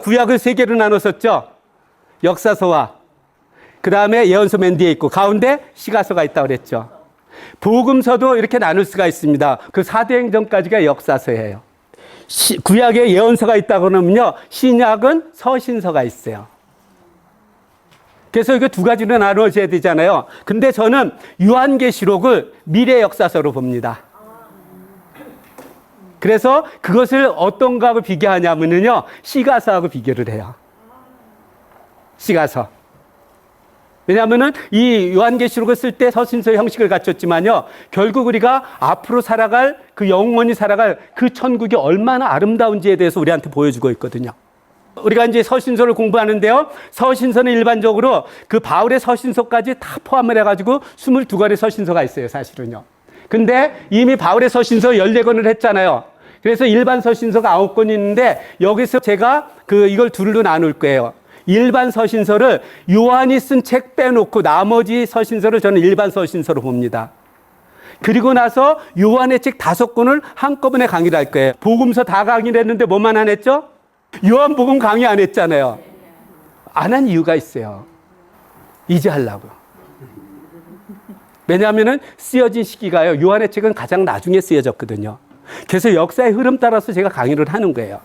구약을 세 개로 나눴었죠. 역사서와 그 다음에 예언서 맨 뒤에 있고 가운데 시가서가 있다고 그랬죠. 복음서도 이렇게 나눌 수가 있습니다. 그 사도행전까지가 역사서예요. 구약에 예언서가 있다고 그러면요, 신약은 서신서가 있어요. 그래서 이거 두 가지로 나누어져야 되잖아요. 근데 저는 요한계시록을 미래 역사서로 봅니다. 그래서 그것을 어떤 거하고 비교하냐면요, 시가서하고 비교를 해요. 시가서. 왜냐하면은 이 요한계시록을 쓸 때 서신서 형식을 갖췄지만요, 결국 우리가 앞으로 살아갈 그 영원히 살아갈 그 천국이 얼마나 아름다운지에 대해서 우리한테 보여주고 있거든요. 우리가 이제 서신서를 공부하는데요, 서신서는 일반적으로 그 바울의 서신서까지 다 포함을 해가지고 22권의 서신서가 있어요, 사실은요. 근데 이미 바울의 서신서 14권을 했잖아요. 그래서 일반 서신서가 9권이 있는데 여기서 제가 이걸 둘로 나눌 거예요. 일반 서신서를 요한이 쓴 책 빼놓고 나머지 서신서를 저는 일반 서신서로 봅니다. 그리고 나서 요한의 책 5권을 한꺼번에 강의를 할 거예요. 복음서 다 강의를 했는데 뭐만 안 했죠? 요한복음 강의 안 했잖아요. 안 한 이유가 있어요. 이제 하려고요. 왜냐하면은 쓰여진 시기가요, 요한의 책은 가장 나중에 쓰여졌거든요. 그래서 역사의 흐름 따라서 제가 강의를 하는 거예요.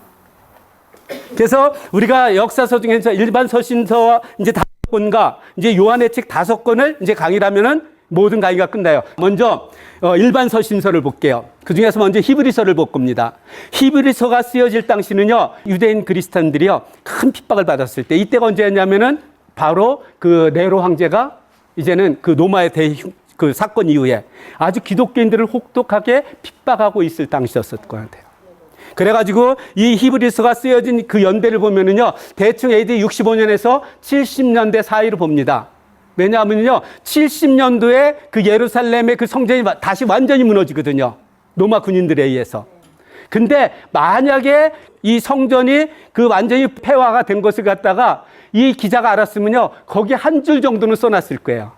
그래서 우리가 역사서 중에서 일반 서신서와 이제 5권과 이제 요한의 책 5권을 이제 강의를 하면은 모든 강의가 끝나요. 먼저 일반 서신서를 볼게요. 그 중에서 먼저 히브리서를 볼 겁니다. 히브리서가 쓰여질 당시는요, 유대인 그리스도인들이요, 큰 핍박을 받았을 때, 이때가 언제였냐면은 바로 그 네로 황제가 이제는 그 로마의 그 사건 이후에 아주 기독교인들을 혹독하게 핍박하고 있을 당시였을 것 같아요. 그래가지고 이 히브리서가 쓰여진 그 연대를 보면은요, 대충 AD 65년에서 70년대 사이로 봅니다. 왜냐하면요, 70년도에 그 예루살렘의 그 성전이 다시 완전히 무너지거든요, 로마 군인들에 의해서. 근데 만약에 이 성전이 그 완전히 폐화가 된 것을 갖다가 이 기자가 알았으면요, 거기 한 줄 정도는 써놨을 거예요.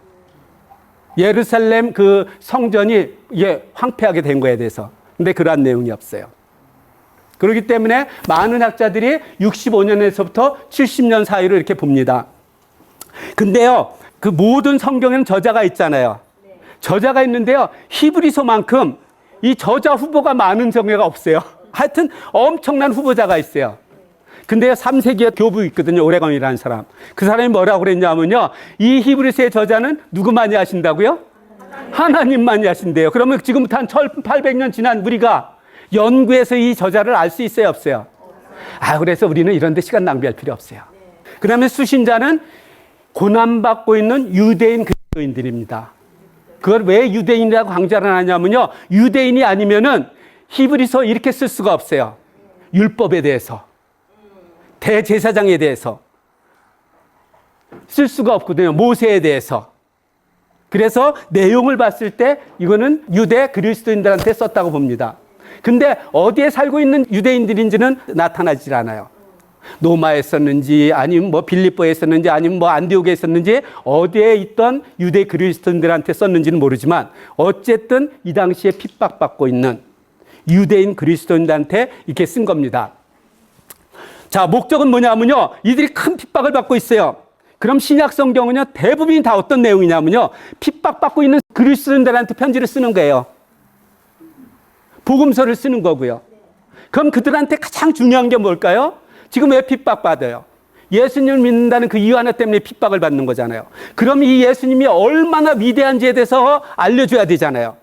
예루살렘 그 성전이 황폐하게 된 거에 대해서. 근데 그러한 내용이 없어요. 그렇기 때문에 많은 학자들이 65년에서부터 70년 사이로 이렇게 봅니다. 근데요, 그 모든 성경에는 저자가 있잖아요. 저자가 있는데요, 히브리서만큼 이 저자 후보가 많은 성경가 없어요. 하여튼 엄청난 후보자가 있어요. 근데요, 3세기에 교부 있거든요, 오레건이라는 사람. 그 사람이 뭐라고 그랬냐면요, 이 히브리서의 저자는 누구만이 하신다고요? 하나님만이 하신대요. 그러면 지금부터 한 1800년 지난 우리가 연구해서 이 저자를 알 수 있어요, 없어요? 그래서 우리는 이런 데 시간 낭비할 필요 없어요. 그 다음에 수신자는 고난받고 있는 유대인 그리스도인들입니다. 그걸 왜 유대인이라고 강조를 하냐면요, 유대인이 아니면은 히브리서 이렇게 쓸 수가 없어요. 율법에 대해서, 대제사장에 대해서 쓸 수가 없거든요, 모세에 대해서. 그래서 내용을 봤을 때 이거는 유대 그리스도인들한테 썼다고 봅니다. 근데 어디에 살고 있는 유대인들인지는 나타나질 않아요. 노마에 썼는지, 아니면 뭐 빌립보에 썼는지, 아니면 뭐 안디옥에 썼는지, 어디에 있던 유대 그리스도인들한테 썼는지는 모르지만 어쨌든 이 당시에 핍박받고 있는 유대인 그리스도인들한테 이렇게 쓴 겁니다. 자, 목적은 뭐냐면요, 이들이 큰 핍박을 받고 있어요. 그럼 신약 성경은요, 대부분이 다 어떤 내용이냐면요, 핍박받고 있는 그리스도인들한테 편지를 쓰는 거예요. 복음서를 쓰는 거고요. 그럼 그들한테 가장 중요한 게 뭘까요? 지금 왜 핍박받아요? 예수님을 믿는다는 그 이유 하나 때문에 핍박을 받는 거잖아요. 그럼 이 예수님이 얼마나 위대한지에 대해서 알려줘야 되잖아요.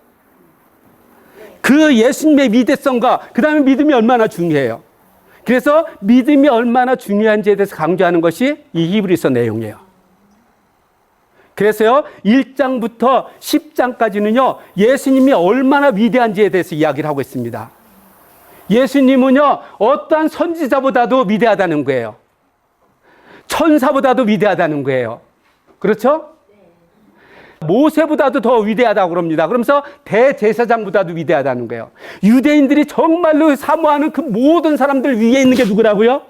그 예수님의 위대성과 그 다음에 믿음이 얼마나 중요해요. 그래서 믿음이 얼마나 중요한지에 대해서 강조하는 것이 이 히브리서 내용이에요. 그래서요, 1장부터 10장까지는요, 예수님이 얼마나 위대한지에 대해서 이야기를 하고 있습니다. 예수님은요, 어떠한 선지자보다도 위대하다는 거예요. 천사보다도 위대하다는 거예요. 그렇죠? 모세보다도 더 위대하다고 그럽니다. 그러면서 대제사장보다도 위대하다는 거예요. 유대인들이 정말로 사모하는 그 모든 사람들 위에 있는 게 누구라고요?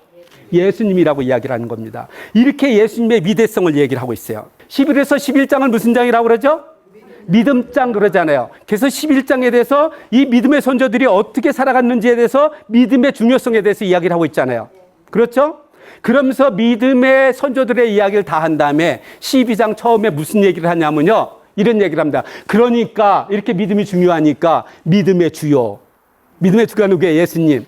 예수님이라고 이야기를 하는 겁니다. 이렇게 예수님의 위대성을 얘기를 하고 있어요. 11에서 11장을 무슨 장이라고 그러죠? 믿음장 그러잖아요. 그래서 11장에 대해서 이 믿음의 선조들이 어떻게 살아갔는지에 대해서 믿음의 중요성에 대해서 이야기를 하고 있잖아요. 그렇죠? 그러면서 믿음의 선조들의 이야기를 다 한 다음에 12장 처음에 무슨 얘기를 하냐면요. 이런 얘기를 합니다. 그러니까 이렇게 믿음이 중요하니까 믿음의 주요. 믿음의 주가 누구예요? 예수님.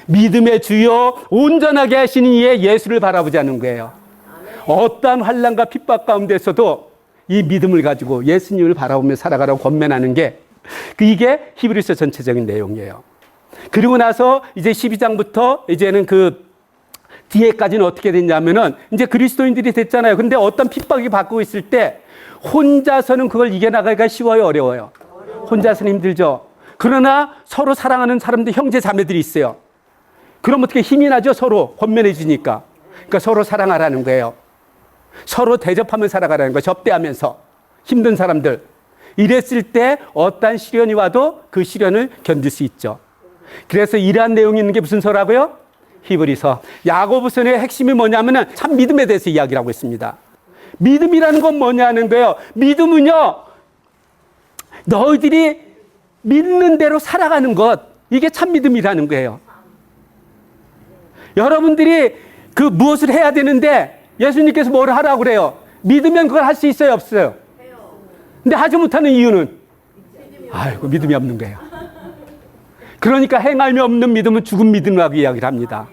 믿음의 주요 온전하게 하시는 이의 예수를 바라보자는 거예요. 어떠한 환난과 핍박 가운데서도 이 믿음을 가지고 예수님을 바라보며 살아가라고 권면하는 게 이게 히브리서 전체적인 내용이에요. 그리고 나서 이제 12장부터 이제는 그 뒤에까지는 어떻게 됐냐면은 이제 그리스도인들이 됐잖아요. 근데 어떤 핍박이 받고 있을 때 혼자서는 그걸 이겨나가기가 쉬워요, 어려워요? 혼자서는 힘들죠. 그러나 서로 사랑하는 사람들, 형제 자매들이 있어요. 그럼 어떻게 힘이 나죠? 서로 권면해주니까. 그러니까 서로 사랑하라는 거예요. 서로 대접하며 살아가라는 거예요. 접대하면서. 힘든 사람들. 이랬을 때 어떠한 시련이 와도 그 시련을 견딜 수 있죠. 그래서 이러한 내용이 있는 게 무슨 서라고요? 히브리서. 야고보서의 핵심이 뭐냐면은 참 믿음에 대해서 이야기를 하고 있습니다. 믿음이라는 건 뭐냐는 거예요. 믿음은요, 너희들이 믿는 대로 살아가는 것. 이게 참 믿음이라는 거예요. 여러분들이 그 무엇을 해야 되는데 예수님께서 뭘 하라고 그래요? 믿으면 그걸 할 수 있어요, 없어요? 근데 하지 못하는 이유는? 아이고, 믿음이 없는 거예요. 그러니까 행함이 없는 믿음은 죽은 믿음이라고 이야기를 합니다.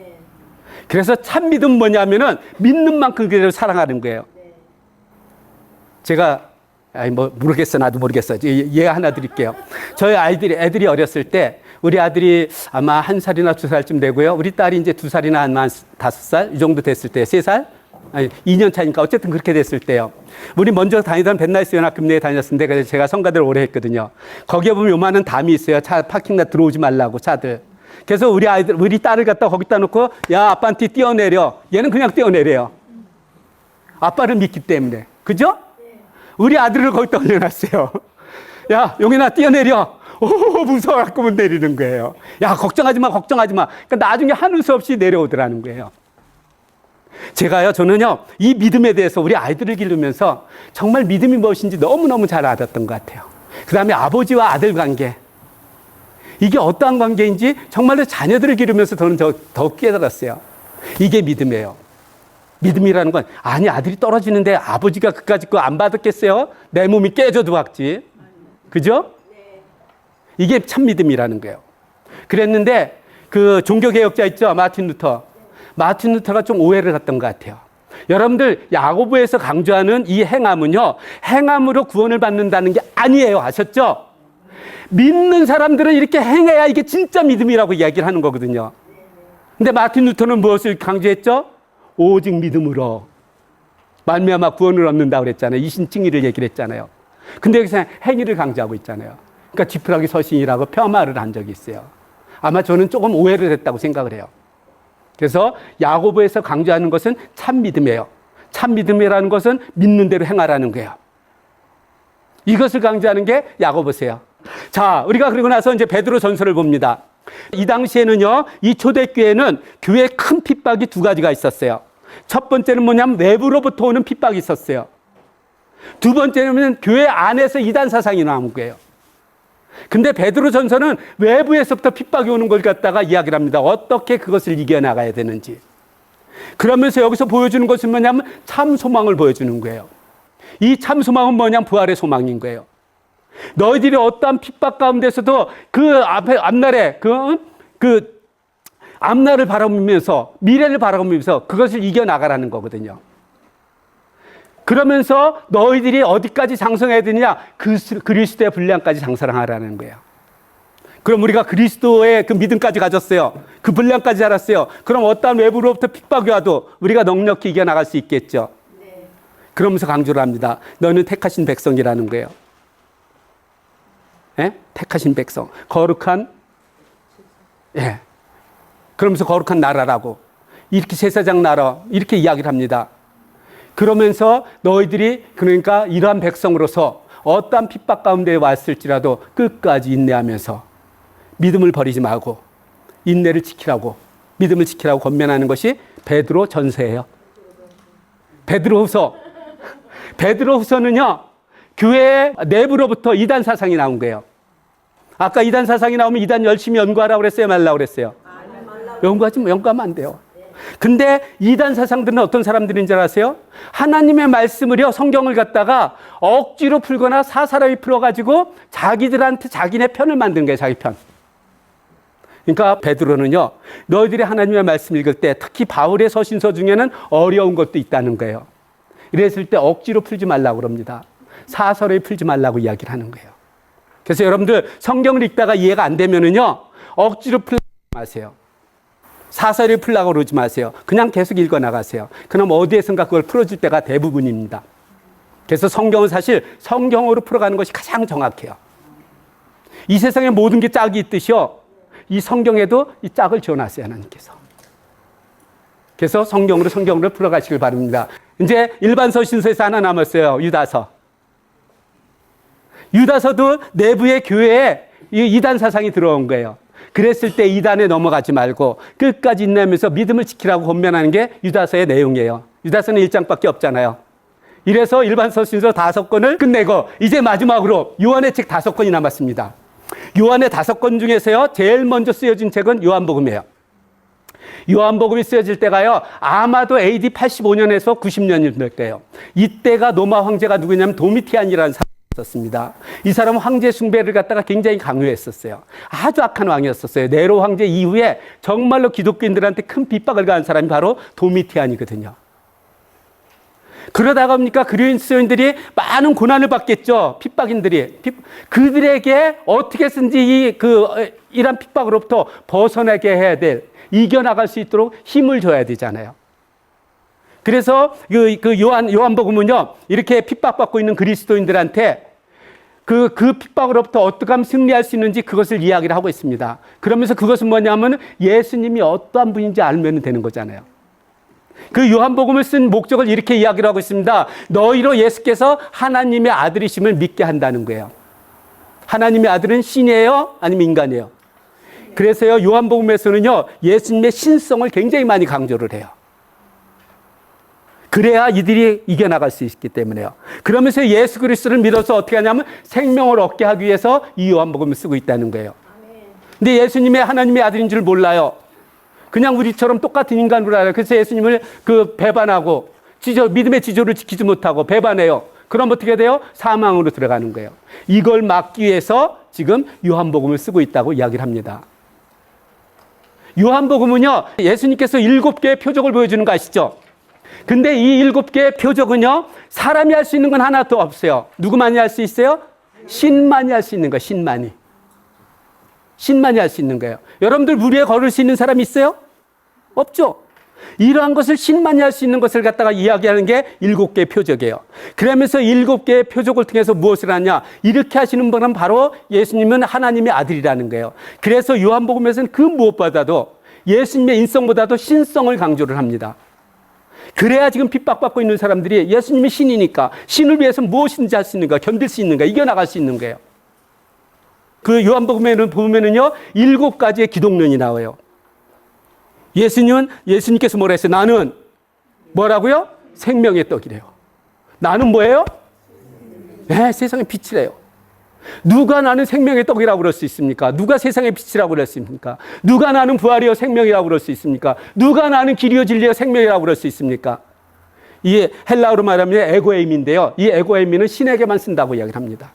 그래서 참 믿음은 뭐냐면은 믿는 만큼 그대로 살아가는 거예요. 제가 모르겠어, 나도 모르겠어. 예 하나 드릴게요. 저희 애들이 어렸을 때 우리 아들이 아마 1살이나 2살쯤 되고요. 우리 딸이 이제 2살이나 한 5살 이 정도 됐을 때 3살? 아니, 2년 차니까 어쨌든 그렇게 됐을 때요. 우리 먼저 다니던 벤나이스 연합금내에 다녔는데 그래서 제가 성가대를 오래 했거든요. 거기에 보면 요만한 담이 있어요. 차 파킹lot 들어오지 말라고 차들. 그래서 우리 딸을 갖다 거기다 놓고 야, 아빠한테 뛰어내려. 얘는 그냥 뛰어내려요. 아빠를 믿기 때문에. 그죠? 우리 아들을 거기다 올려놨어요. 야, 용인아 뛰어내려. 오, 무서워갖고 내리는 거예요. 야, 걱정하지 마. 그러니까 나중에 하는 수 없이 내려오더라는 거예요. 저는요, 이 믿음에 대해서 우리 아이들을 기르면서 정말 믿음이 무엇인지 너무너무 잘 알았던 것 같아요. 그 다음에 아버지와 아들 관계. 이게 어떠한 관계인지 정말로 자녀들을 기르면서 저는 더 깨달았어요. 이게 믿음이에요. 믿음이라는 건, 아니, 아들이 떨어지는데 아버지가 그까짓 거 안 받았겠어요? 내 몸이 깨져도 박지. 그죠? 이게 참 믿음이라는 거예요. 그랬는데, 그 종교개혁자 있죠? 마틴 루터가 좀 오해를 했던 것 같아요. 여러분들, 야고보에서 강조하는 이 행함은요, 행함으로 구원을 받는다는 게 아니에요. 아셨죠? 믿는 사람들은 이렇게 행해야 이게 진짜 믿음이라고 이야기를 하는 거거든요. 근데 마틴 루터는 무엇을 강조했죠? 오직 믿음으로 말미암아 구원을 얻는다고 그랬잖아요. 이신칭의를 얘기를 했잖아요. 근데 여기서 행위를 강조하고 있잖아요. 그러니까 지푸라기 서신이라고 폄하를 한 적이 있어요. 아마 저는 조금 오해를 했다고 생각을 해요. 그래서 야고보에서 강조하는 것은 참 믿음이에요. 참 믿음이라는 것은 믿는 대로 행하라는 거예요. 이것을 강조하는 게 야고보세요. 자, 우리가 그러고 나서 이제 베드로 전서를 봅니다. 이 당시에는요, 이 초대교회는 교회에 큰 핍박이 두 가지가 있었어요. 첫 번째는 뭐냐면 외부로부터 오는 핍박이 있었어요. 두 번째는 교회 안에서 이단 사상이 나온 거예요. 근데 베드로 전서는 외부에서부터 핍박이 오는 걸 갖다가 이야기를 합니다. 어떻게 그것을 이겨나가야 되는지. 그러면서 여기서 보여주는 것은 뭐냐면 참 소망을 보여주는 거예요. 이 참 소망은 뭐냐면 부활의 소망인 거예요. 너희들이 어떠한 핍박 가운데서도 그 앞날에 그 앞날을 바라보면서 미래를 바라보면서 그것을 이겨나가라는 거거든요. 그러면서 너희들이 어디까지 장성해야 되느냐? 그리스도의 분량까지 장성하라는 거예요. 그럼 우리가 그리스도의 그 믿음까지 가졌어요. 그 분량까지 자랐어요. 그럼 어떠한 외부로부터 핍박이 와도 우리가 넉넉히 이겨나갈 수 있겠죠. 그러면서 강조를 합니다. 너는 택하신 백성이라는 거예요. 예? 택하신 백성. 거룩한, 예. 그러면서 거룩한 나라라고. 이렇게 제사장 나라, 이렇게 이야기를 합니다. 그러면서 너희들이 그러니까 이러한 백성으로서 어떠한 핍박 가운데 왔을지라도 끝까지 인내하면서 믿음을 버리지 말고 인내를 지키라고, 믿음을 지키라고 권면하는 것이 베드로 전서예요. 베드로후서는요, 교회 내부로부터 이단 사상이 나온 거예요. 아까 이단 사상이 나오면 이단 열심히 연구하라고 그랬어요, 말라고 그랬어요? 연구하면 안 돼요. 근데 이단 사상들은 어떤 사람들인 줄 아세요? 하나님의 말씀을요, 성경을 갖다가 억지로 풀거나 사사로이 풀어가지고 자기들한테 자기네 편을 만드는 거예요, 자기 편. 그러니까 베드로는요, 너희들이 하나님의 말씀 읽을 때 특히 바울의 서신서 중에는 어려운 것도 있다는 거예요. 이랬을 때 억지로 풀지 말라고 그럽니다. 사서로이 풀지 말라고 이야기를 하는 거예요. 그래서 여러분들 성경을 읽다가 이해가 안 되면은요, 억지로 풀지 마세요. 사서를 풀라고 그러지 마세요. 그냥 계속 읽어 나가세요. 그럼 어디에선가 그걸 풀어줄 때가 대부분입니다. 그래서 성경은 사실 성경으로 풀어가는 것이 가장 정확해요. 이 세상에 모든 게 짝이 있듯이요, 이 성경에도 이 짝을 지어놨어요, 하나님께서. 그래서 성경으로 풀어가시길 바랍니다. 이제 일반 서신서에서 하나 남았어요. 유다서. 유다서도 내부의 교회에 이단 사상이 들어온 거예요. 그랬을 때 이단에 넘어가지 말고 끝까지 인내하면서 믿음을 지키라고 권면하는 게 유다서의 내용이에요. 유다서는 1장밖에 없잖아요. 이래서 일반 서신서 5권을 끝내고 이제 마지막으로 요한의 책 5권이 남았습니다. 요한의 5권 중에서요, 제일 먼저 쓰여진 책은 요한복음이에요. 요한복음이 쓰여질 때가요, 아마도 AD 85년에서 90년일 거예요. 이때가 로마 황제가 누구냐면 도미티안이라는 사람이 있었습니다. 이 사람은 황제 숭배를 갖다가 굉장히 강요했었어요. 아주 악한 왕이었었어요. 네로 황제 이후에 정말로 기독교인들한테 큰 핍박을 가한 사람이 바로 도미티안이거든요. 그러다가 보니까 그리스도인들이 많은 고난을 받겠죠. 핍박인들이. 그들에게 어떻게 해서든지 이런 핍박으로부터 벗어나게 해야 될, 이겨나갈 수 있도록 힘을 줘야 되잖아요. 그래서 요한복음은요, 이렇게 핍박받고 있는 그리스도인들한테 그 핍박으로부터 어떻게 하면 승리할 수 있는지 그것을 이야기를 하고 있습니다. 그러면서 그것은 뭐냐면 예수님이 어떠한 분인지 알면 되는 거잖아요. 그 요한복음을 쓴 목적을 이렇게 이야기를 하고 있습니다. 너희로 예수께서 하나님의 아들이심을 믿게 한다는 거예요. 하나님의 아들은 신이에요? 아니면 인간이에요? 그래서요, 요한복음에서는요, 예수님의 신성을 굉장히 많이 강조를 해요. 그래야 이들이 이겨나갈 수 있기 때문에요. 그러면서 예수 그리스도를 믿어서 어떻게 하냐면 생명을 얻게 하기 위해서 이 요한복음을 쓰고 있다는 거예요. 근데 예수님의 하나님의 아들인 줄 몰라요. 그냥 우리처럼 똑같은 인간으로 알아요. 그래서 예수님을 배반하고 믿음의 지조를 지키지 못하고 배반해요. 그럼 어떻게 돼요? 사망으로 들어가는 거예요. 이걸 막기 위해서 지금 요한복음을 쓰고 있다고 이야기를 합니다. 요한복음은요, 예수님께서 7개의 표적을 보여주는 거 아시죠? 근데 이 7개의 표적은요, 사람이 할 수 있는 건 하나도 없어요. 누구만이 할 수 있어요? 신만이 할 수 있는 거예요. 신만이 할 수 있는 거예요. 여러분들 물 위에 걸을 수 있는 사람 있어요? 없죠. 이러한 것을 신만이 할 수 있는 것을 갖다가 이야기하는 게 7개의 표적이에요. 그러면서 7개의 표적을 통해서 무엇을 하냐? 이렇게 하시는 분은 바로 예수님은 하나님의 아들이라는 거예요. 그래서 요한복음에서는 그 무엇보다도 예수님의 인성보다도 신성을 강조를 합니다. 그래야 지금 핍박받고 있는 사람들이 예수님이 신이니까 신을 위해서 무엇인지 할 수 있는가, 견딜 수 있는가, 이겨나갈 수 있는 거예요. 그 요한복음에는 보면은요, 7가지의 기독론이 나와요. 예수님께서 뭐라 했어요? 나는 뭐라고요? 생명의 떡이래요. 나는 뭐예요? 네, 세상의 빛이래요. 누가 나는 생명의 떡이라고 그럴 수 있습니까? 누가 세상의 빛이라고 그럴 수 있습니까? 누가 나는 부활이요 생명이라고 그럴 수 있습니까? 누가 나는 길이요 진리요 생명이라고 그럴 수 있습니까? 이게 헬라어로 말하면 에고에임인데요. 이 에고에임은 신에게만 쓴다고 이야기를 합니다.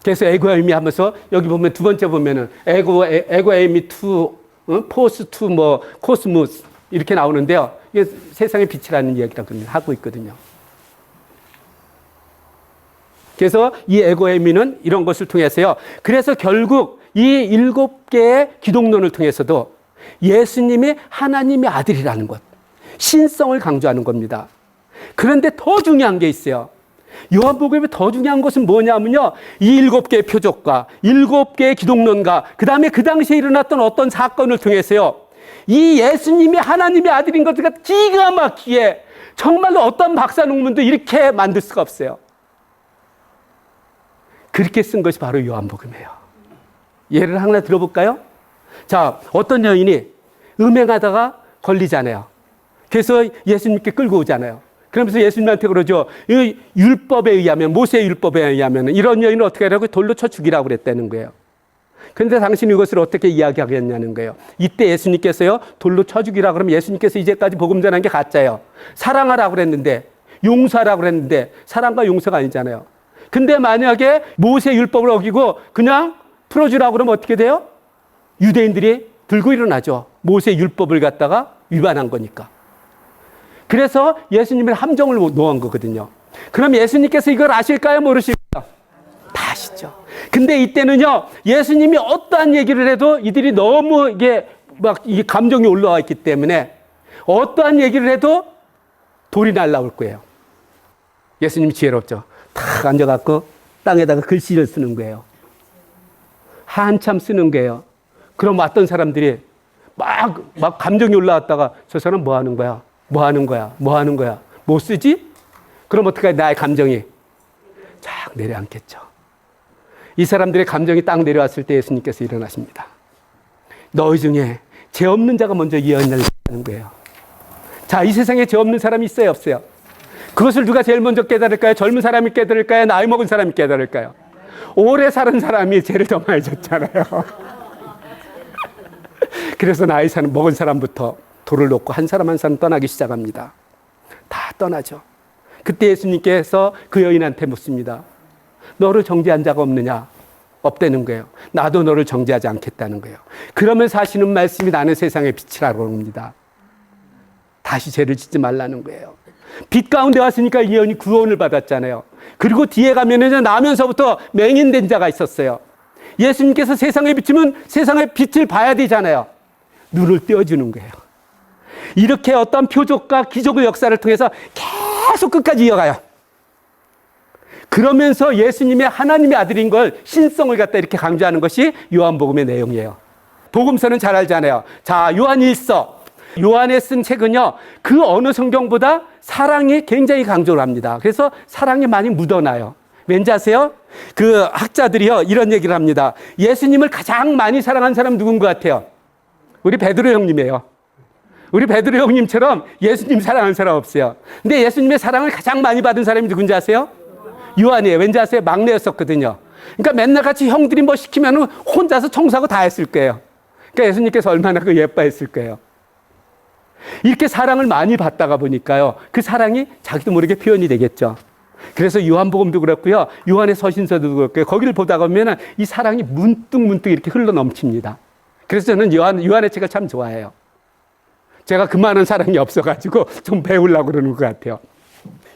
그래서 에고에임이 하면서 여기 보면 두 번째 보면은 에고에임이 투, 포스 투 뭐 코스모스 이렇게 나오는데요. 이게 세상의 빛이라는 이야기라고 하고 있거든요. 그래서 이 에고에미는 이런 것을 통해서요. 그래서 결국 이 7개의 기독론을 통해서도 예수님이 하나님의 아들이라는 것, 신성을 강조하는 겁니다. 그런데 더 중요한 게 있어요. 요한복음에 더 중요한 것은 뭐냐면요. 이 7개의 표적과 7개의 기독론과 그 다음에 그 당시에 일어났던 어떤 사건을 통해서요. 이 예수님이 하나님의 아들인 것을 기가 막히게 정말로 어떤 박사 논문도 이렇게 만들 수가 없어요. 그렇게 쓴 것이 바로 요한복음이에요. 예를 하나 들어볼까요? 자, 어떤 여인이 음행하다가 걸리잖아요. 그래서 예수님께 끌고 오잖아요. 그러면서 예수님한테 그러죠. 이 율법에 의하면, 모세의 율법에 의하면 이런 여인을 어떻게 하라고? 돌로 쳐 죽이라고 그랬다는 거예요. 그런데 당신이 이것을 어떻게 이야기하겠냐는 거예요. 이때 예수님께서요, 돌로 쳐 죽이라 그러면 예수님께서 이제까지 복음 전한 게 가짜예요. 사랑하라고 그랬는데, 용서하라고 그랬는데, 사랑과 용서가 아니잖아요. 근데 만약에 모세 율법을 어기고 그냥 풀어주라고 그러면 어떻게 돼요? 유대인들이 들고 일어나죠. 모세 율법을 갖다가 위반한 거니까. 그래서 예수님의 함정을 놓은 거거든요. 그럼 예수님께서 이걸 아실까요? 모르실까요? 다 아시죠. 근데 이때는요, 예수님이 어떠한 얘기를 해도 이들이 너무 이게 막 이 감정이 올라와 있기 때문에 어떠한 얘기를 해도 돌이 날라올 거예요. 예수님이 지혜롭죠. 탁 앉아갖고 땅에다가 글씨를 쓰는 거예요. 한참 쓰는 거예요. 그럼 왔던 사람들이 막 감정이 올라왔다가 저 사람 뭐 하는 거야? 뭐 하는 거야? 뭐 하는 거야? 뭐 쓰지? 그럼 어떡해? 나의 감정이 쫙 내려앉겠죠. 이 사람들의 감정이 딱 내려왔을 때 예수님께서 일어나십니다. 너희 중에 죄 없는 자가 먼저 예언을 하는 거예요. 자, 이 세상에 죄 없는 사람이 있어요, 없어요? 그것을 누가 제일 먼저 깨달을까요? 젊은 사람이 깨달을까요? 나이 먹은 사람이 깨달을까요? 오래 사는 사람이 죄를 더 많이 졌잖아요. 그래서 나이 먹은 사람부터 돌을 놓고 한 사람 한 사람 떠나기 시작합니다. 다 떠나죠. 그때 예수님께서 그 여인한테 묻습니다. 너를 정죄한 자가 없느냐? 없다는 거예요. 나도 너를 정죄하지 않겠다는 거예요. 그러면서 하시는 말씀이 나는 세상의 빛이라고 합니다. 다시 죄를 짓지 말라는 거예요. 빛 가운데 왔으니까 이 여인이 구원을 받았잖아요. 그리고 뒤에 가면은 나면서부터 맹인된 자가 있었어요. 예수님께서 세상에 비치면 세상의 빛을 봐야 되잖아요. 눈을 떼어주는 거예요. 이렇게 어떤 표적과 기적의 역사를 통해서 계속 끝까지 이어가요. 그러면서 예수님의 하나님의 아들인 걸 신성을 갖다 이렇게 강조하는 것이 요한복음의 내용이에요. 복음서는 잘 알잖아요. 자, 요한 1서. 요한에 쓴 책은요, 그 어느 성경보다 사랑이 굉장히 강조를 합니다. 그래서 사랑이 많이 묻어나요. 왠지 아세요? 그 학자들이요, 이런 얘기를 합니다. 예수님을 가장 많이 사랑한 사람 누군 것 같아요? 우리 베드로 형님이에요. 우리 베드로 형님처럼 예수님 사랑하는 사람 없어요. 근데 예수님의 사랑을 가장 많이 받은 사람이 누군지 아세요? 요한이에요. 왠지 아세요? 막내였었거든요. 그러니까 맨날 같이 형들이 뭐 시키면 혼자서 청소하고 다 했을 거예요. 그러니까 예수님께서 얼마나 그 예뻐했을 거예요. 이렇게 사랑을 많이 받다가 보니까요, 그 사랑이 자기도 모르게 표현이 되겠죠. 그래서 요한복음도 그렇고요, 요한의 서신서도 그렇고요, 거기를 보다가 보면 이 사랑이 문득 이렇게 흘러 넘칩니다. 그래서 저는 요한의 책을 참 좋아해요. 제가 그 많은 사랑이 없어가지고 좀 배우려고 그러는 것 같아요.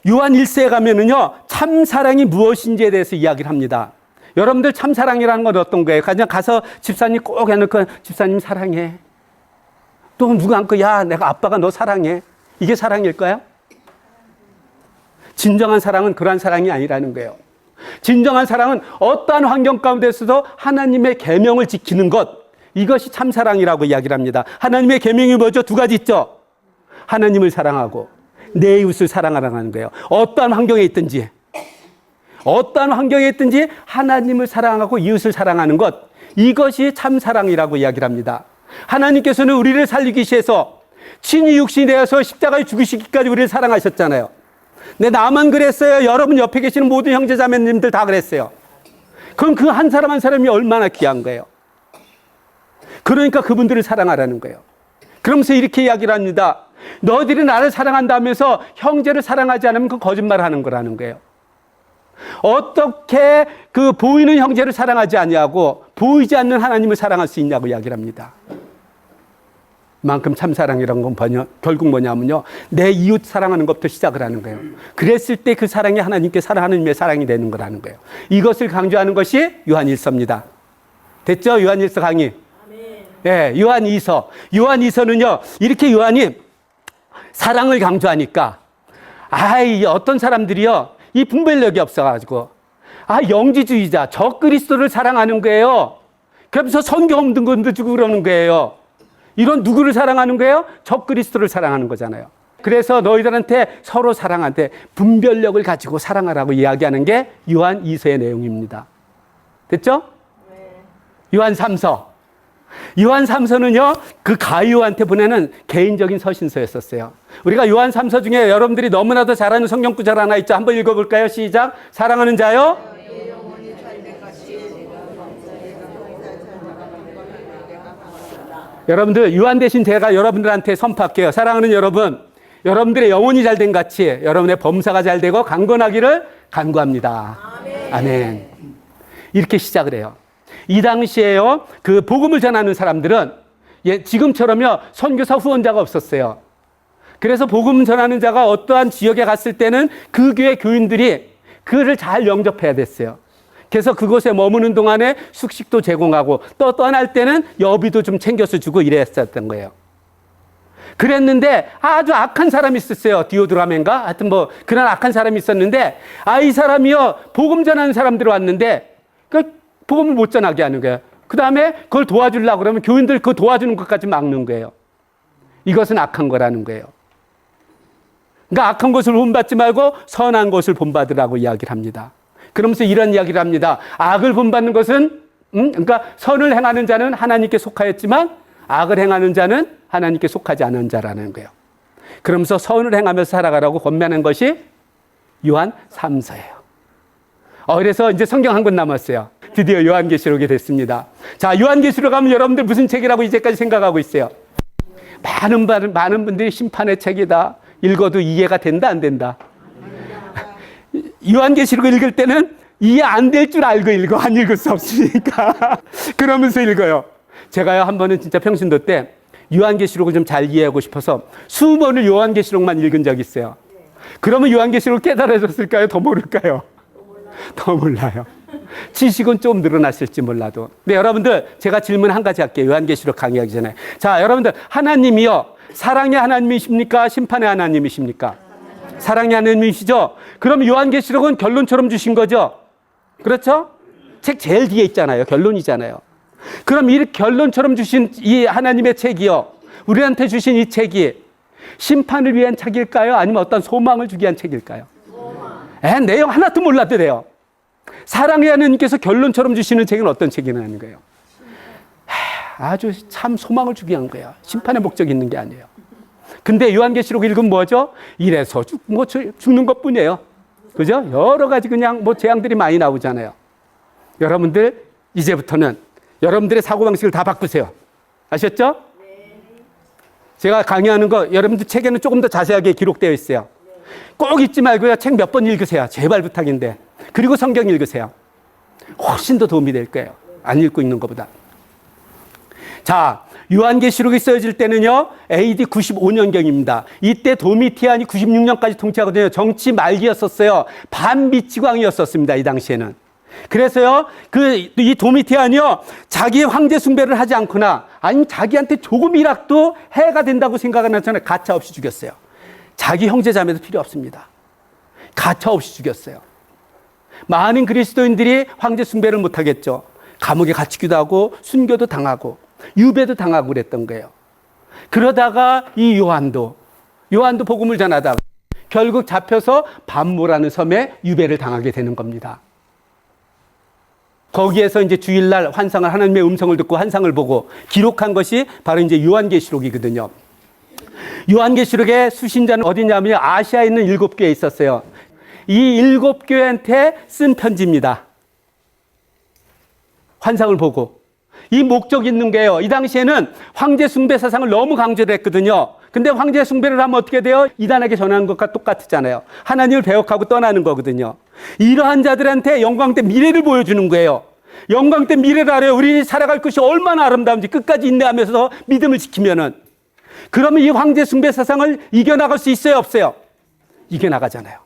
요한 1세에 가면은요, 참 사랑이 무엇인지에 대해서 이야기를 합니다. 여러분들 참 사랑이라는 건 어떤 거예요? 그냥 가서 집사님 꼭 해놓고 집사님 사랑해. 또 누가 안고 야 내가 아빠가 너 사랑해. 이게 사랑일까요? 진정한 사랑은 그러한 사랑이 아니라는 거예요. 진정한 사랑은 어떠한 환경 가운데서도 하나님의 계명을 지키는 것, 이것이 참 사랑이라고 이야기를 합니다. 하나님의 계명이 뭐죠? 두 가지 있죠. 하나님을 사랑하고 내 이웃을 사랑하라는 거예요. 어떠한 환경에 있든지 하나님을 사랑하고 이웃을 사랑하는 것, 이것이 참 사랑이라고 이야기를 합니다. 하나님께서는 우리를 살리기 위해서 친히 육신이 되어서 십자가에 죽으시기까지 우리를 사랑하셨잖아요. 근데 나만 그랬어요? 여러분 옆에 계시는 모든 형제자매님들 다 그랬어요. 그럼 그 한 사람 한 사람이 얼마나 귀한 거예요. 그러니까 그분들을 사랑하라는 거예요. 그러면서 이렇게 이야기를 합니다. 너희들이 나를 사랑한다면서 형제를 사랑하지 않으면 그 거짓말을 하는 거라는 거예요. 어떻게 그 보이는 형제를 사랑하지 아니하고 보이지 않는 하나님을 사랑할 수 있냐고 이야기를 합니다. 만큼 참사랑이란 건 결국 뭐냐면요, 내 이웃 사랑하는 것부터 시작을 하는 거예요. 그랬을 때 그 사랑이 하나님께 하나님의 사랑이 되는 거라는 거예요. 이것을 강조하는 것이 요한 1서입니다. 됐죠? 요한 1서 강의. 네, 요한 2서. 요한 2서는요, 이렇게 요한이 사랑을 강조하니까, 어떤 사람들이요, 이 분별력이 없어가지고, 영지주의자, 저 그리스도를 사랑하는 거예요. 그러면서 성경 없는 건도 주고 그러는 거예요. 이런 누구를 사랑하는 거예요? 저 그리스도를 사랑하는 거잖아요. 그래서 너희들한테 서로 사랑한테 분별력을 가지고 사랑하라고 이야기하는 게 요한 2서의 내용입니다. 됐죠? 네. 요한 3서. 요한 3서는요, 그 가이오한테 보내는 개인적인 서신서였었어요. 우리가 요한 3서 중에 여러분들이 너무나도 잘 아는 성경 구절 하나 있죠. 한번 읽어볼까요? 시작. 사랑하는 자요. 여러분들 유한 대신 제가 여러분들한테 선포할게요. 사랑하는 여러분, 여러분들의 영혼이 잘된 같이 여러분의 범사가 잘되고 강건하기를 간구합니다. 아멘. 아멘. 이렇게 시작을 해요. 이 당시에요, 그 복음을 전하는 사람들은 지금처럼요 선교사 후원자가 없었어요. 그래서 복음 전하는 자가 어떠한 지역에 갔을 때는 그 교회 교인들이 그를 잘 영접해야 됐어요. 그래서 그곳에 머무는 동안에 숙식도 제공하고 또 떠날 때는 여비도 좀 챙겨서 주고 이랬었던 거예요. 그랬는데 아주 악한 사람이 있었어요. 디오드라멘가? 하여튼 뭐 그런 악한 사람이 있었는데 이 사람이요 복음 전하는 사람들이 왔는데 그 복음을 못 전하게 하는 거예요. 그 다음에 그걸 도와주려고 그러면 교인들 그거 도와주는 것까지 막는 거예요. 이것은 악한 거라는 거예요. 그러니까 악한 것을 본받지 말고 선한 것을 본받으라고 이야기를 합니다. 그러면서 이런 이야기를 합니다. 악을 본받는 것은 그러니까 선을 행하는 자는 하나님께 속하였지만 악을 행하는 자는 하나님께 속하지 않은 자라는 거예요. 그러면서 선을 행하면서 살아가라고 권면한 것이 요한 3서예요. 그래서 이제 성경 한 권 남았어요. 드디어 요한계시록이 됐습니다. 자, 요한계시록 하면 여러분들 무슨 책이라고 이제까지 생각하고 있어요? 많은 분들이 심판의 책이다. 읽어도 이해가 된다, 안 된다? 요한계시록을 읽을 때는 이해 안 될 줄 알고 읽어. 안 읽을 수 없으니까. 그러면서 읽어요. 제가요, 한 번은 진짜 평신도 때 요한계시록을 좀 잘 이해하고 싶어서 수번을 요한계시록만 읽은 적이 있어요. 그러면 요한계시록 깨달아졌을까요? 더 모를까요? 더 몰라요. 지식은 좀 늘어났을지 몰라도. 근데 여러분들, 제가 질문 한 가지 할게요. 요한계시록 강의하기 전에. 자, 여러분들, 하나님이요. 사랑의 하나님이십니까? 심판의 하나님이십니까? 사랑의 하나님이시죠? 그럼 요한계시록은 결론처럼 주신 거죠? 그렇죠? 책 제일 뒤에 있잖아요. 결론이잖아요. 그럼 이 결론처럼 주신 이 하나님의 책이요. 우리한테 주신 이 책이 심판을 위한 책일까요? 아니면 어떤 소망을 주기 위한 책일까요? 내용 하나도 몰라도 돼요. 사랑의 하나님께서 결론처럼 주시는 책은 어떤 책이라는 거예요? 아주 참 소망을 주기 위한 거예요. 심판의 목적이 있는 게 아니에요. 근데 요한계시록 읽으면 뭐죠? 이래서 죽는 것 뿐이에요. 그죠? 여러 가지 그냥 뭐 재앙들이 많이 나오잖아요. 여러분들, 이제부터는 여러분들의 사고방식을 다 바꾸세요. 아셨죠? 제가 강의하는 거 여러분들 책에는 조금 더 자세하게 기록되어 있어요. 꼭 읽지 말고요. 책 몇 번 읽으세요. 제발 부탁인데. 그리고 성경 읽으세요. 훨씬 더 도움이 될 거예요. 안 읽고 읽는 것보다. 자, 요한계시록이 쓰여질 때는요, AD 95년경입니다. 이때 도미티안이 96년까지 통치하거든요. 정치 말기였었어요. 반미치광이었었습니다. 이 당시에는. 그래서요, 이 도미티안이요, 자기 황제 숭배를 하지 않거나, 아니면 자기한테 조금이라도 해가 된다고 생각하는 사람을 가차 없이 죽였어요. 자기 형제 자매도 필요 없습니다. 가차 없이 죽였어요. 많은 그리스도인들이 황제 숭배를 못하겠죠. 감옥에 갇히기도 하고 순교도 당하고 유배도 당하고 그랬던 거예요. 그러다가 이 요한도 복음을 전하다가 결국 잡혀서 반모라는 섬에 유배를 당하게 되는 겁니다. 거기에서 이제 주일날 환상을, 하나님의 음성을 듣고 환상을 보고 기록한 것이 바로 이제 요한계시록이거든요. 요한계시록의 수신자는 어디냐면 아시아에 있는 7교회에 있었어요. 이 7교회한테 쓴 편지입니다. 환상을 보고. 이 목적이 있는 게요. 이 당시에는 황제 숭배 사상을 너무 강조를 했거든요. 근데 황제 숭배를 하면 어떻게 돼요? 이단에게 전하는 것과 똑같잖아요. 하나님을 배역하고 떠나는 거거든요. 이러한 자들한테 영광된 미래를 보여주는 거예요. 영광된 미래를 알아요. 우리 살아갈 것이 얼마나 아름다운지 끝까지 인내하면서 믿음을 지키면은. 그러면 이 황제 숭배 사상을 이겨나갈 수 있어요? 없어요? 이겨나가잖아요.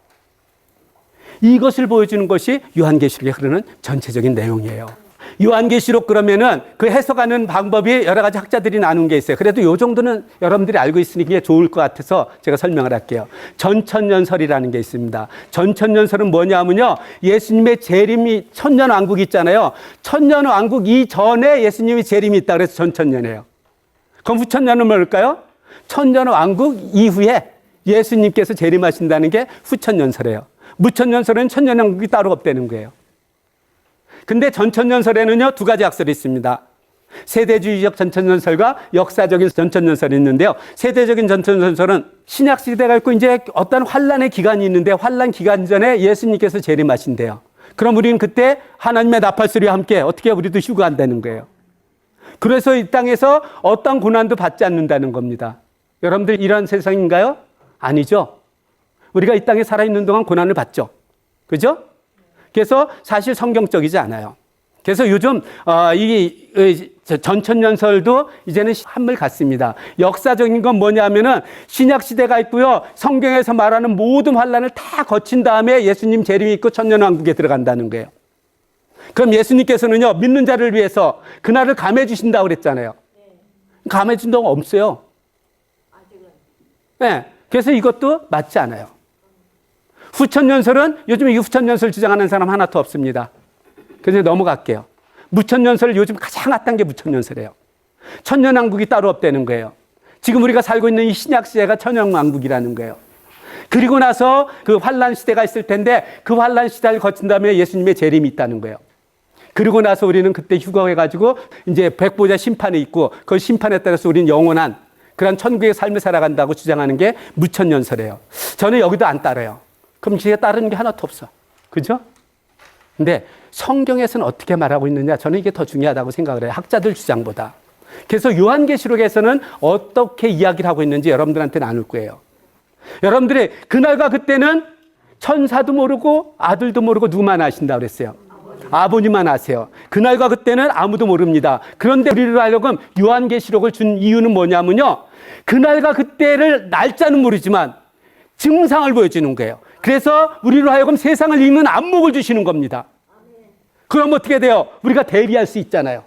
이것을 보여주는 것이 요한계시록에 흐르는 전체적인 내용이에요. 요한계시록 그러면은 그 해석하는 방법이 여러 가지 학자들이 나눈 게 있어요. 그래도 요 정도는 여러분들이 알고 있으니 게 좋을 것 같아서 제가 설명을 할게요. 전천년설이라는 게 있습니다. 전천년설은 뭐냐면요, 예수님의 재림이 천년왕국이 있잖아요. 천년왕국 이전에 예수님의 재림이 있다 그래서 전천년이에요. 그럼 후천년은 뭘까요? 천년왕국 이후에 예수님께서 재림하신다는 게 후천년설이에요. 무천년설은 천년왕국이 따로 없다는 거예요. 근데 전천년설에는요, 두 가지 학설이 있습니다. 세대주의적 전천년설과 역사적인 전천년설이 있는데요. 세대적인 전천년설은 신약 시대가 있고 이제 어떤 환란의 기간이 있는데 환란 기간 전에 예수님께서 재림하신대요. 그럼 우리는 그때 하나님의 나팔소리와 함께 어떻게 우리도 휴거한다는 거예요. 그래서 이 땅에서 어떤 고난도 받지 않는다는 겁니다. 여러분들 이런 세상인가요? 아니죠. 우리가 이 땅에 살아있는 동안 고난을 받죠. 그죠? 그래서 사실 성경적이지 않아요. 그래서 요즘 전천년설도 이제는 한물 같습니다. 역사적인 건 뭐냐면은 신약시대가 있고요. 성경에서 말하는 모든 환란을 다 거친 다음에 예수님 재림이 있고 천년왕국에 들어간다는 거예요. 그럼 예수님께서는요, 믿는 자를 위해서 그날을 감해 주신다고 그랬잖아요. 감해 준 적 없어요. 네. 그래서 이것도 맞지 않아요. 후천년설은 요즘 이 후천년설 주장하는 사람 하나도 없습니다. 그래서 넘어갈게요. 무천년설 요즘 가장 핫한 게 무천년설이에요. 천년왕국이 따로 없다는 거예요. 지금 우리가 살고 있는 이 신약시대가 천년왕국이라는 거예요. 그리고 나서 그 환란 시대가 있을 텐데 그 환란 시대를 거친 다음에 예수님의 재림이 있다는 거예요. 그리고 나서 우리는 그때 휴거해가지고 이제 백보자 심판이 있고 그 심판에 따라서 우리는 영원한 그런 천국의 삶을 살아간다고 주장하는 게 무천년설이에요. 저는 여기도 안 따라요. 그럼 제가 따르는 게 하나도 없어. 그죠? 근데 성경에서는 어떻게 말하고 있느냐? 저는 이게 더 중요하다고 생각을 해요. 학자들 주장보다. 그래서 요한계시록에서는 어떻게 이야기를 하고 있는지 여러분들한테 나눌 거예요. 여러분들이 그날과 그때는 천사도 모르고 아들도 모르고 누구만 아신다고 그랬어요? 아버님만 아세요. 그날과 그때는 아무도 모릅니다. 그런데 우리를 하려면 요한계시록을 준 이유는 뭐냐면요. 그날과 그때를 날짜는 모르지만 증상을 보여주는 거예요. 그래서 우리로 하여금 세상을 읽는 안목을 주시는 겁니다. 그럼 어떻게 돼요? 우리가 대비할 수 있잖아요.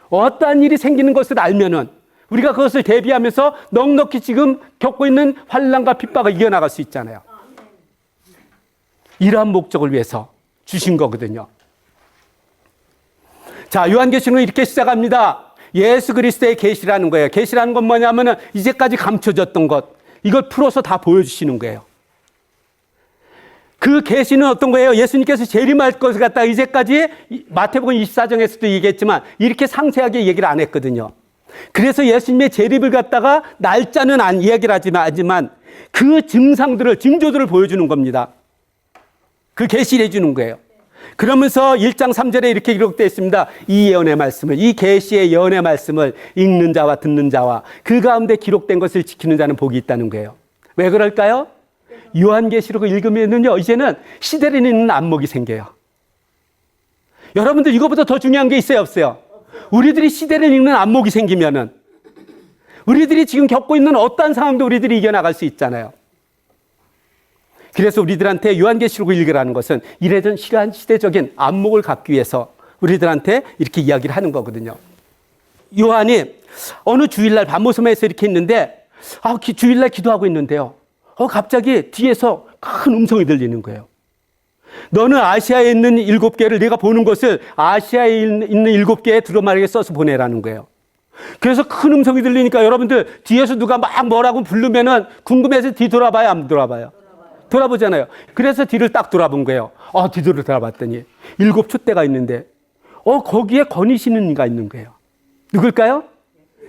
어떠한 일이 생기는 것을 알면은 우리가 그것을 대비하면서 넉넉히 지금 겪고 있는 환난과 핍박을 이겨나갈 수 있잖아요. 이러한 목적을 위해서 주신 거거든요. 자, 요한계시록은 이렇게 시작합니다. 예수 그리스도의 계시라는 거예요. 계시라는 건 뭐냐면은 이제까지 감춰졌던 것, 이걸 풀어서 다 보여주시는 거예요. 그 계시는 어떤 거예요? 예수님께서 재림할 것을 갖다가 이제까지 마태복음 24장에서도 얘기했지만 이렇게 상세하게 얘기를 안 했거든요. 그래서 예수님의 재림을 갖다가 날짜는 안 이야기를 하지만 그 증상들을, 징조들을 보여주는 겁니다. 그 계시를 해주는 거예요. 그러면서 1장 3절에 이렇게 기록되어 있습니다. 이 예언의 말씀을, 이 계시의 예언의 말씀을 읽는 자와 듣는 자와 그 가운데 기록된 것을 지키는 자는 복이 있다는 거예요. 왜 그럴까요? 요한계시록을 읽으면요, 이제는 시대를 읽는 안목이 생겨요. 여러분들 이거보다 더 중요한 게 있어요, 없어요? 우리들이 시대를 읽는 안목이 생기면은 우리들이 지금 겪고 있는 어떠한 상황도 우리들이 이겨나갈 수 있잖아요. 그래서 우리들한테 요한계시록을 읽으라는 것은 이래전 시대적인 안목을 갖기 위해서 우리들한테 이렇게 이야기를 하는 거거든요. 요한이 어느 주일날 밤모섬에서 이렇게 있는데 주일날 기도하고 있는데요. 갑자기 뒤에서 큰 음성이 들리는 거예요. 너는 아시아에 있는 7개를 내가 보는 것을 아시아에 있는 7개에 두루마리에 써서 보내라는 거예요. 그래서 큰 음성이 들리니까 여러분들 뒤에서 누가 막 뭐라고 부르면은 궁금해서 뒤돌아봐요, 안 돌아봐요? 돌아보잖아요. 그래서 뒤를 딱 돌아본 거예요. 뒤를 돌아봤더니 7 촛대가 있는데 거기에 거니시는 이가 있는 거예요. 누굴까요?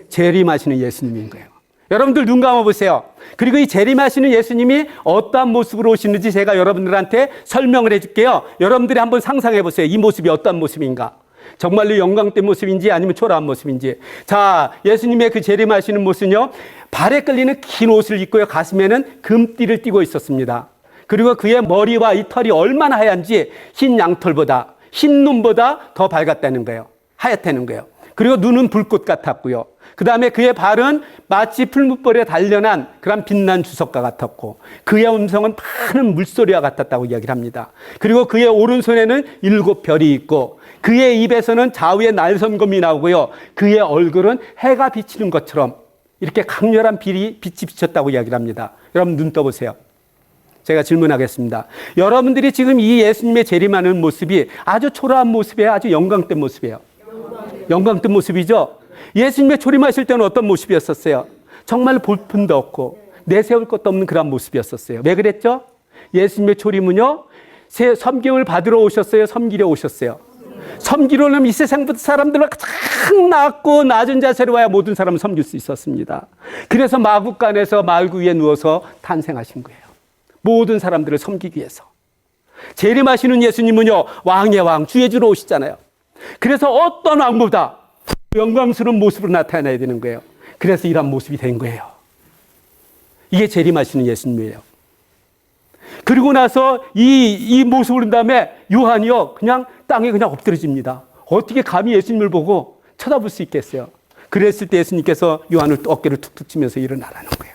재림하시는 예수님인 거예요. 여러분들 눈 감아보세요. 그리고 이 재림하시는 예수님이 어떠한 모습으로 오시는지 제가 여러분들한테 설명을 해줄게요. 여러분들이 한번 상상해보세요. 이 모습이 어떠한 모습인가? 정말로 영광된 모습인지 아니면 초라한 모습인지. 자, 예수님의 그 재림하시는 모습은요, 발에 끌리는 긴 옷을 입고요, 가슴에는 금띠를 띠고 있었습니다. 그리고 그의 머리와 이 털이 얼마나 하얀지 흰 양털보다, 흰 눈보다 더 밝았다는 거예요. 하얗다는 거예요. 그리고 눈은 불꽃 같았고요. 그 다음에 그의 발은 마치 풀무벌에 단련한 그런 빛난 주석과 같았고, 그의 음성은 많은 물소리와 같았다고 이야기를 합니다. 그리고 그의 오른손에는 7별이 있고, 그의 입에서는 좌우의 날섬검이 나오고요. 그의 얼굴은 해가 비치는 것처럼 이렇게 강렬한 빛이 비쳤다고 이야기를 합니다. 여러분 눈 떠보세요. 제가 질문하겠습니다. 여러분들이 지금 이 예수님의 재림하는 모습이 아주 초라한 모습이에요? 아주 영광된 모습이에요? 영광된 모습이죠? 예수님의 초림하실 때는 어떤 모습이었었어요? 정말 볼품도 없고 내세울 것도 없는 그런 모습이었었어요. 왜 그랬죠? 예수님의 초림은요, 섬김을 받으러 오셨어요? 섬기려 오셨어요? 섬기로는 이 세상 사람들과 가장 낮고 낮은 자세로 와야 모든 사람을 섬길 수 있었습니다. 그래서 마국간에서 말구 위에 누워서 탄생하신 거예요. 모든 사람들을 섬기기 위해서. 재림하시는 예수님은요, 왕의 왕, 주의 주로 오시잖아요. 그래서 어떤 왕보다 영광스러운 모습으로 나타나야 되는 거예요. 그래서 이런 모습이 된 거예요. 이게 재림하시는 예수님이에요. 그리고 나서 이 모습을 본 다음에 요한이요, 그냥 땅에 그냥 엎드려집니다. 어떻게 감히 예수님을 보고 쳐다볼 수 있겠어요? 그랬을 때 예수님께서 요한을 어깨를 툭툭 치면서 일어나라는 거예요.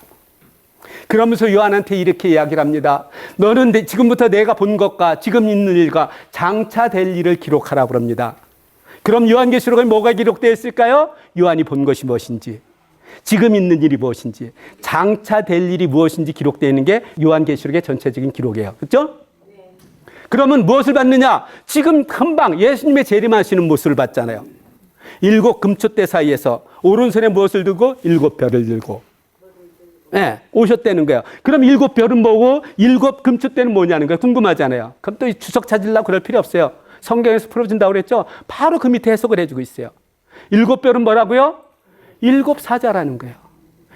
그러면서 요한한테 이렇게 이야기를 합니다. 너는 지금부터 내가 본 것과 지금 있는 일과 장차 될 일을 기록하라고 그럽니다. 그럼 요한계시록에 뭐가 기록되어 있을까요? 요한이 본 것이 무엇인지, 지금 있는 일이 무엇인지, 장차 될 일이 무엇인지 기록되어 있는 게 요한계시록의 전체적인 기록이에요. 그렇죠? 그러면 무엇을 봤느냐? 지금 금방 예수님의 재림하시는 모습을 봤잖아요. 7 금초대 사이에서 오른손에 무엇을 들고 7 별을 들고 오셨다는 거예요. 그럼 7 별은 뭐고 7 금초대는 뭐냐는 거예요. 궁금하잖아요. 그럼 또 주석 찾으려고 그럴 필요 없어요. 성경에서 풀어준다고 그랬죠. 바로 그 밑에 해석을 해주고 있어요. 7 별은 뭐라고요? 7 사자라는 거예요.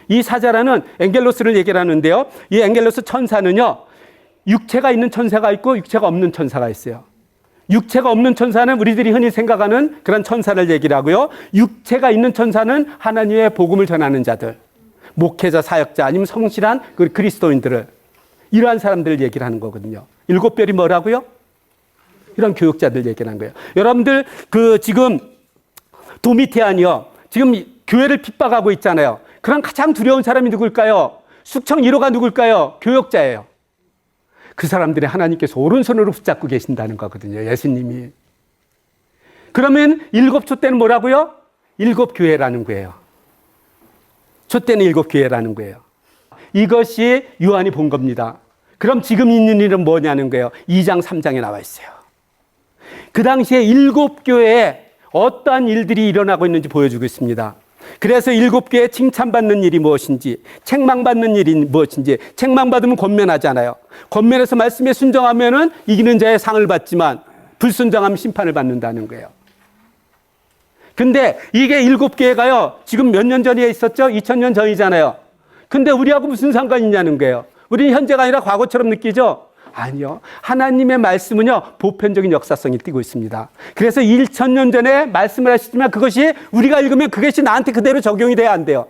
이 사자라는 엥겔로스를 얘기를 하는데요. 이 엥겔로스 천사는요, 육체가 있는 천사가 있고 육체가 없는 천사가 있어요. 육체가 없는 천사는 우리들이 흔히 생각하는 그런 천사를 얘기를 하고요. 육체가 있는 천사는 하나님의 복음을 전하는 자들, 목회자, 사역자, 아니면 성실한 그리스도인들을, 이러한 사람들을 얘기를 하는 거거든요. 7 별이 뭐라고요? 이런 교육자들 얘기를 하는 거예요. 여러분들 지금 도미티안이요, 지금 교회를 핍박하고 있잖아요. 그럼 가장 두려운 사람이 누굴까요? 숙청 1호가 누굴까요? 교역자예요. 그 사람들이 하나님께서 오른손으로 붙잡고 계신다는 거거든요. 예수님이. 그러면 7 촛대는 뭐라고요? 7 교회라는 거예요. 촛대는 7 교회라는 거예요. 이것이 요한이 본 겁니다. 그럼 지금 있는 일은 뭐냐는 거예요. 2장 3장에 나와 있어요. 그 당시에 7 교회에 어떠한 일들이 일어나고 있는지 보여주고 있습니다. 그래서 7 교회에 칭찬받는 일이 무엇인지, 책망받는 일이 무엇인지, 책망받으면 권면하잖아요. 권면해서 말씀에 순종하면은 이기는 자의 상을 받지만 불순종하면 심판을 받는다는 거예요. 근데 이게 7 교회가요, 지금 몇 년 전에 있었죠? 2000년 전이잖아요. 근데 우리하고 무슨 상관이 있냐는 거예요. 우리는 현재가 아니라 과거처럼 느끼죠? 아니요. 하나님의 말씀은요, 보편적인 역사성이 띠고 있습니다. 그래서 1000년 전에 말씀을 하시지만 그것이 우리가 읽으면 그것이 나한테 그대로 적용이 돼야 안 돼요.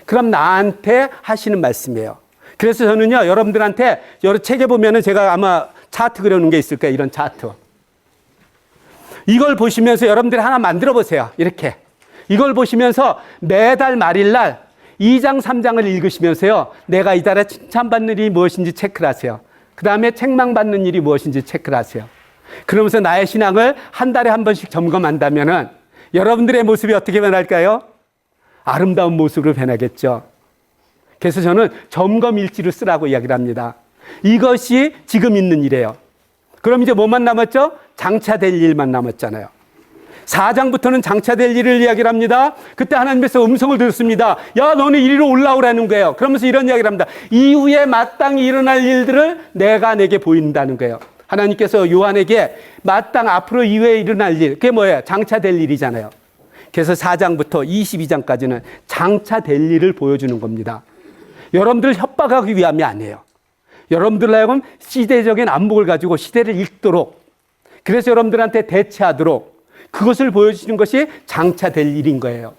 그럼 나한테 하시는 말씀이에요. 그래서 저는요, 여러분들한테 여러 책에 보면은 제가 아마 차트 그려놓은 게 있을 거예요. 이런 차트. 이걸 보시면서 여러분들이 하나 만들어 보세요. 이렇게. 이걸 보시면서 매달 말일날 2장, 3장을 읽으시면서요, 내가 이 달에 칭찬받는 일이 무엇인지 체크를 하세요. 그 다음에 책망받는 일이 무엇인지 체크를 하세요. 그러면서 나의 신앙을 한 달에 한 번씩 점검한다면은 여러분들의 모습이 어떻게 변할까요? 아름다운 모습으로 변하겠죠. 그래서 저는 점검 일지를 쓰라고 이야기를 합니다. 이것이 지금 있는 일이에요. 그럼 이제 뭐만 남았죠? 장차될 일만 남았잖아요. 4장부터는 장차될 일을 이야기를 합니다. 그때 하나님께서 음성을 들었습니다. 야, 너는 이리로 올라오라는 거예요. 그러면서 이런 이야기를 합니다. 이후에 마땅히 일어날 일들을 내가 내게 보인다는 거예요. 하나님께서 요한에게 마땅 앞으로 이후에 일어날 일, 그게 뭐예요? 장차될 일이잖아요. 그래서 4장부터 22장까지는 장차될 일을 보여주는 겁니다. 여러분들 협박하기 위함이 아니에요. 여러분들 하여금 시대적인 안목을 가지고 시대를 읽도록, 그래서 여러분들한테 대체하도록 그것을 보여주시는 것이 장차될 일인 거예요.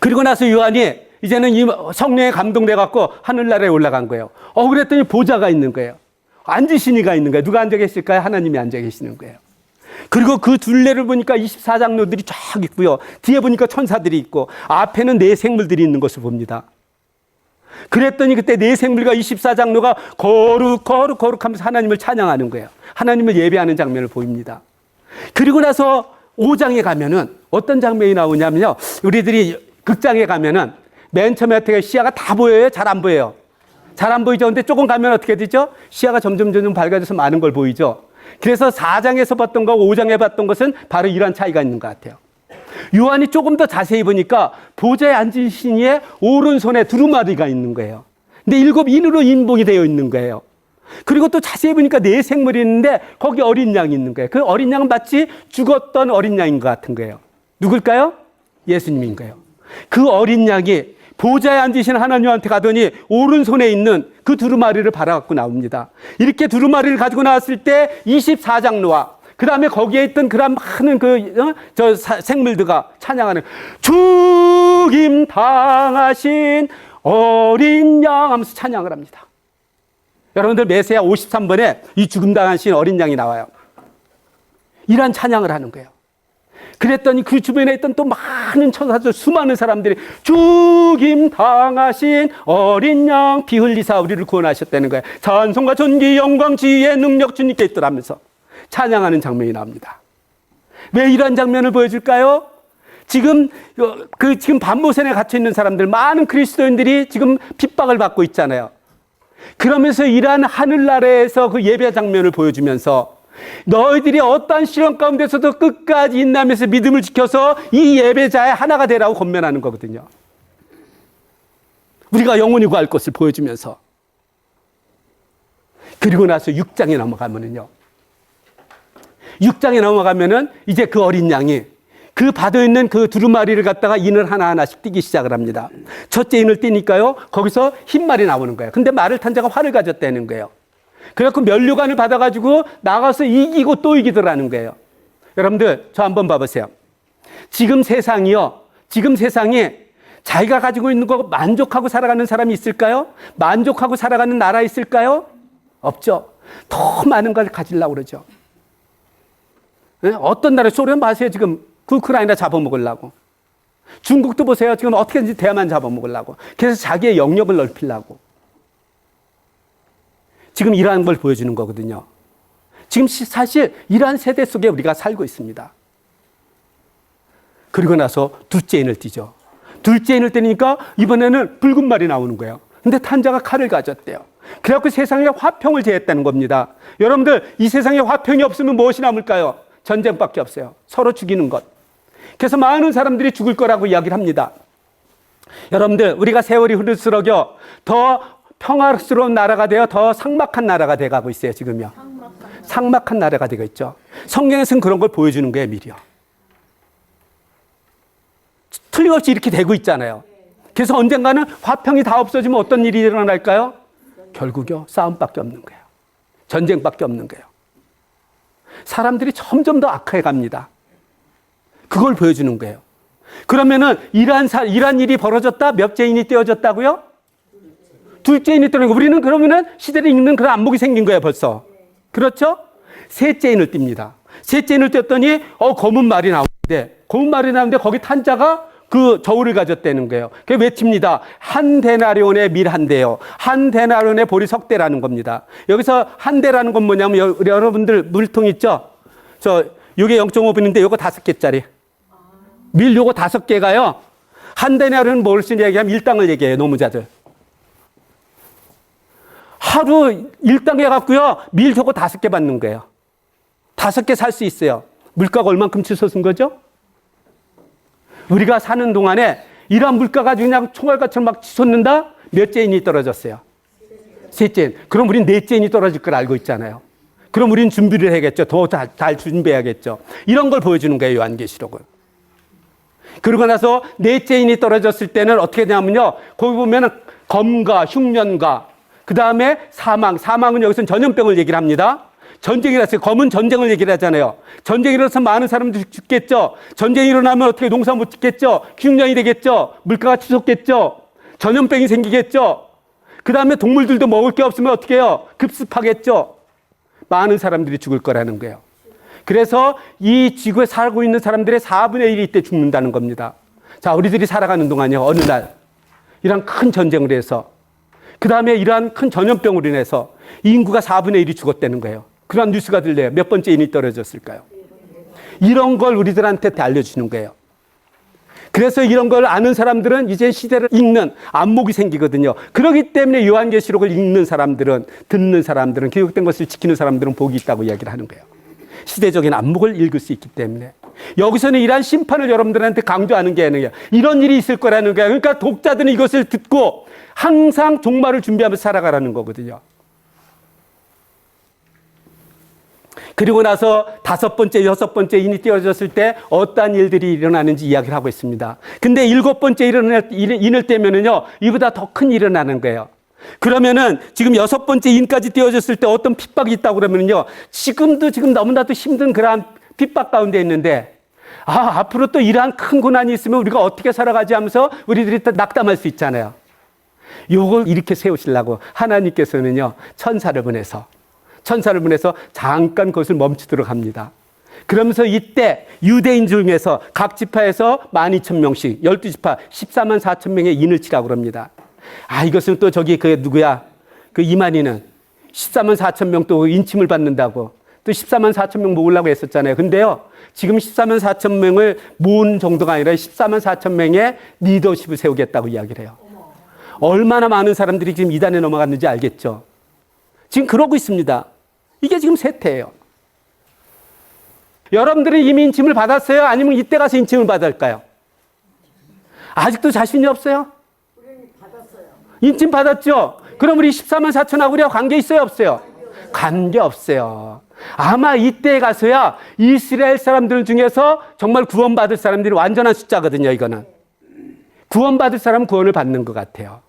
그리고 나서 요한이 이제는 이 성령에 감동돼 갖고 하늘나라에 올라간 거예요. 그랬더니 보좌가 있는 거예요. 앉으신 이가 있는 거예요. 누가 앉아 계실까요? 하나님이 앉아 계시는 거예요. 그리고 그 둘레를 보니까 24장로들이 쫙 있고요. 뒤에 보니까 천사들이 있고 앞에는 4 생물들이 있는 것을 봅니다. 그랬더니 그때 4 생물과 24장로가 거룩하면서 하나님을 찬양하는 거예요. 하나님을 예배하는 장면을 보입니다. 그리고 나서 5장에 가면은 어떤 장면이 나오냐면요, 우리들이 극장에 가면은 맨 처음에 어떻게 시야가 다 보여요? 잘 안 보여요? 잘 안 보이죠? 근데 조금 가면 어떻게 되죠? 시야가 점점 밝아져서 많은 걸 보이죠? 그래서 4장에서 봤던 거 5장에 봤던 것은 바로 이런 차이가 있는 것 같아요. 요한이 조금 더 자세히 보니까 보좌에 앉으신 이의 오른손에 두루마리가 있는 거예요. 근데 7 인으로 인봉이 되어 있는 거예요. 그리고 또 자세히 보니까 4 생물이 있는데 거기 어린 양이 있는 거예요. 그 어린 양은 마치 죽었던 어린 양인 것 같은 거예요. 누굴까요? 예수님인 거예요. 그 어린 양이 보좌에 앉으신 하나님한테 가더니 오른손에 있는 그 두루마리를 바라갖고 나옵니다. 이렇게 두루마리를 가지고 나왔을 때 24장로와 그 다음에 거기에 있던 그런 많은 생물들과 찬양하는 죽임 당하신 어린 양 하면서 찬양을 합니다. 여러분들 메시아 53번에 이 죽임 당하신 어린 양이 나와요. 이런 찬양을 하는 거예요. 그랬더니 그 주변에 있던 또 많은 천사들, 수많은 사람들이 죽임 당하신 어린 양 피 흘리사 우리를 구원하셨다는 거예요. 찬송과 존귀 영광 지혜 능력 주님께 있더라면서 찬양하는 장면이 나옵니다. 왜 이런 장면을 보여줄까요? 지금 반모선에 갇혀 있는 사람들, 많은 그리스도인들이 지금 핍박을 받고 있잖아요. 그러면서 이러한 하늘나라에서 그 예배 장면을 보여주면서 너희들이 어떠한 시련 가운데서도 끝까지 인내하면서 믿음을 지켜서 이 예배자의 하나가 되라고 권면하는 거거든요. 우리가 영원히 구할 것을 보여주면서. 그리고 나서 6장에 넘어가면은요. 6장에 넘어가면은 이제 그 어린 양이 그 바다에 있는 그 두루마리를 갖다가 인을 하나하나씩 띄기 시작을 합니다. 첫째 인을 띄니까요, 거기서 흰 말이 나오는 거예요. 근데 말을 탄 자가 활을 가졌다는 거예요. 그래갖고 면류관을 받아가지고 나가서 이기고 또 이기더라는 거예요. 여러분들, 저 한번 봐보세요. 지금 세상에 자기가 가지고 있는 거 만족하고 살아가는 사람이 있을까요? 만족하고 살아가는 나라 있을까요? 없죠. 더 많은 걸 가지려고 그러죠. 네? 어떤 나라, 소련 마세요. 지금 그 우크라이나 잡아먹으려고. 중국도 보세요. 지금 어떻게든지 대만 잡아먹으려고. 그래서 자기의 영역을 넓히려고. 지금 이러한 걸 보여주는 거거든요. 지금 사실 이러한 세대 속에 우리가 살고 있습니다. 그리고 나서 둘째 인을 띄죠. 둘째 인을 띄니까 이번에는 붉은 말이 나오는 거예요. 근데 탄자가 칼을 가졌대요. 그래갖고 세상에 화평을 제했다는 겁니다. 여러분들, 이 세상에 화평이 없으면 무엇이 남을까요? 전쟁밖에 없어요. 서로 죽이는 것. 그래서 많은 사람들이 죽을 거라고 이야기를 합니다. 여러분들, 우리가 세월이 흐를수록 더 평화스러운 나라가 되어 더 삭막한 나라가 돼가고 있어요, 지금요. 삭막한 나라가 되고 있죠. 성경에서는 그런 걸 보여주는 거예요, 미리요. 틀림없이 이렇게 되고 있잖아요. 그래서 언젠가는 화평이 다 없어지면 어떤 일이 일어날까요? 결국요, 싸움밖에 없는 거예요. 전쟁밖에 없는 거예요. 사람들이 점점 더 악화해 갑니다. 그걸 보여주는 거예요. 그러면은 이러한 일이 벌어졌다? 몇째 인이 떼어졌다고요? 둘째 인이 떼어졌고, 우리는 그러면은 시대를 읽는 그런 안목이 생긴 거예요, 벌써. 그렇죠? 셋째 인을 띱니다. 셋째 인을 뗐더니, 검은 말이 나오는데, 거기 탄자가 그 저울을 가졌다는 거예요. 그게 외칩니다. 한 데나리온의 밀 한 대요. 한 데나리온의 보리 석 대라는 겁니다. 여기서 한 대라는 건 뭐냐면, 여러분들 물통 있죠? 요게 0.5분인데 요거 5개짜리. 밀 요거 5개가요. 한 데나리온은 뭘 얘기하면 일당을 얘기해요, 노무자들. 하루 일당 해갖고요, 밀 저거 5개 받는 거예요. 5개 살 수 있어요. 물가가 얼만큼 치솟은 거죠? 우리가 사는 동안에 이러한 물가가 그냥 총알같이 막 치솟는다? 몇째 인이 떨어졌어요? 셋째 인. 그럼 우린 넷째 인이 떨어질 걸 알고 있잖아요. 그럼 우린 준비를 해야겠죠. 더 잘 준비해야겠죠. 이런 걸 보여주는 거예요, 요한계시록은. 그러고 나서 넷째 인이 떨어졌을 때는 어떻게 되냐면요, 거기 보면은 검과 흉년과 그 다음에 사망은 여기서는 전염병을 얘기를 합니다. 전쟁이 일어났어요. 검은 전쟁을 얘기를 하잖아요. 전쟁이 일어나서 많은 사람들이 죽겠죠. 전쟁이 일어나면 어떻게 농사 못 짓겠죠. 흉년이 되겠죠. 물가가 치솟겠죠. 전염병이 생기겠죠. 그 다음에 동물들도 먹을 게 없으면 어떻게 해요? 급습하겠죠. 많은 사람들이 죽을 거라는 거예요. 그래서 이 지구에 살고 있는 사람들의 4분의 1이 이때 죽는다는 겁니다. 자, 우리들이 살아가는 동안요, 어느 날 이런 큰 전쟁을 해서, 그 다음에 이러한 큰 전염병으로 인해서 인구가 4분의 1이 죽었다는 거예요. 그런 뉴스가 들려요. 몇 번째 인이 떨어졌을까요? 이런 걸 우리들한테 알려주는 거예요. 그래서 이런 걸 아는 사람들은 이제 시대를 읽는 안목이 생기거든요. 그렇기 때문에 요한계시록을 읽는 사람들은, 듣는 사람들은, 기록된 것을 지키는 사람들은 복이 있다고 이야기를 하는 거예요. 시대적인 안목을 읽을 수 있기 때문에. 여기서는 이러한 심판을 여러분들한테 강조하는 게 아니에요. 이런 일이 있을 거라는 거예요. 그러니까 독자들은 이것을 듣고 항상 종말을 준비하면서 살아가라는 거거든요. 그리고 나서 5번째, 6번째 인이 띄어졌을 때 어떠한 일들이 일어나는지 이야기를 하고 있습니다. 근데 7번째 인을 떼면은요, 이보다 더 큰 일이 일어나는 거예요. 그러면은 지금 6번째 인까지 띄워졌을 때 어떤 핍박이 있다고 그러면요. 지금도 지금 너무나도 힘든 그러한 핍박 가운데 있는데, 앞으로 또 이러한 큰 고난이 있으면 우리가 어떻게 살아가지 하면서 우리들이 또 낙담할 수 있잖아요. 요걸 이렇게 세우시려고 하나님께서는요, 천사를 보내서 잠깐 그것을 멈추도록 합니다. 그러면서 이때 유대인 중에서 각 지파에서 12,000명씩 12지파 14만 4천 명의 인을 치라고 그럽니다. 이것은 또 저기 누구야? 그 이만희는 14만 4천 명 또 인침을 받는다고 또 14만 4천 명 모으려고 했었잖아요. 근데요, 지금 14만 4천 명을 모은 정도가 아니라 14만 4천 명의 리더십을 세우겠다고 이야기를 해요. 얼마나 많은 사람들이 지금 이단에 넘어갔는지 알겠죠? 지금 그러고 있습니다. 이게 지금 세태예요. 여러분들은 이미 인침을 받았어요? 아니면 이때 가서 인침을 받을까요? 아직도 자신이 없어요? 받았어요. 인침 받았죠? 그럼 우리 14만 4천하고 우리가 관계 있어요? 없어요? 관계 없어요. 아마 이때 가서야 이스라엘 사람들 중에서 정말 구원받을 사람들이 완전한 숫자거든요, 이거는. 구원받을 사람은 구원을 받는 것 같아요.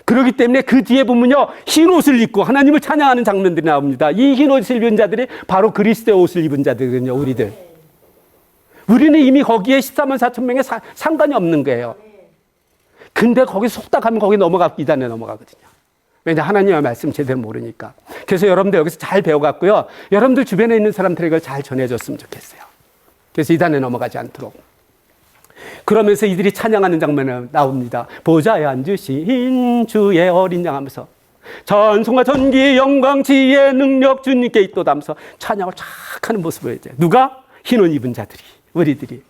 그렇기 때문에 그 뒤에 보면요, 흰 옷을 입고 하나님을 찬양하는 장면들이 나옵니다. 이 흰 옷을 입은 자들이 바로 그리스도의 옷을 입은 자들이거든요, 우리들. 우리는 이미 거기에 14만 4천 명에 상관이 없는 거예요. 근데 거기 속다 가면 거기 이단에 넘어가거든요. 왜냐, 하나님의 말씀 제대로 모르니까. 그래서 여러분들 여기서 잘 배워갖고요, 여러분들 주변에 있는 사람들에게 이걸 잘 전해줬으면 좋겠어요. 그래서 이단에 넘어가지 않도록. 그러면서 이들이 찬양하는 장면이 나옵니다. 보좌에 앉으신 주의 어린 양 하면서 전성과 전기 영광 지혜 능력 주님께 있도다 하면서 찬양을 쫙 하는 모습을 이제 누가? 흰 옷 입은 자들이, 우리들이.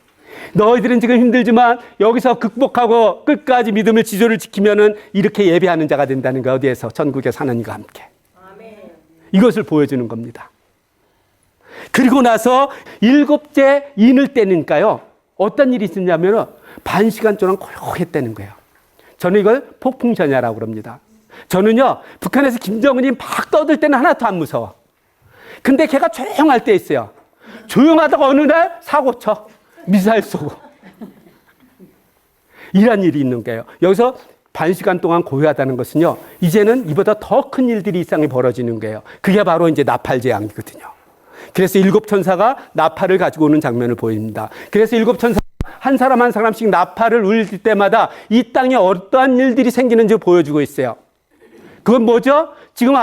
너희들은 지금 힘들지만 여기서 극복하고 끝까지 믿음의 지조를 지키면은 이렇게 예배하는 자가 된다는 거, 어디에서? 전국에서 하나님과 함께. 아멘. 이것을 보여주는 겁니다. 그리고 나서 7째 인을 떼니까요, 어떤 일이 있었냐면 반 시간 동안 고요했다는 거예요. 저는 이걸 폭풍전야라고 그럽니다. 저는요, 북한에서 김정은이 막 떠들 때는 하나도 안 무서워. 근데 걔가 조용할 때 있어요. 조용하다가 어느 날 사고 쳐. 미사일 쏘고. 이런 일이 있는 거예요. 여기서 반 시간 동안 고요하다는 것은요, 이제는 이보다 더 큰 일들이 이상이 벌어지는 거예요. 그게 바로 이제 나팔 재앙이거든요. 그래서 7천사가 나팔을 가지고 오는 장면을 보입니다. 그래서 7천사 한 사람 한 사람씩 나팔을 울릴 때마다 이 땅에 어떠한 일들이 생기는지 보여주고 있어요. 그건 뭐죠? 지금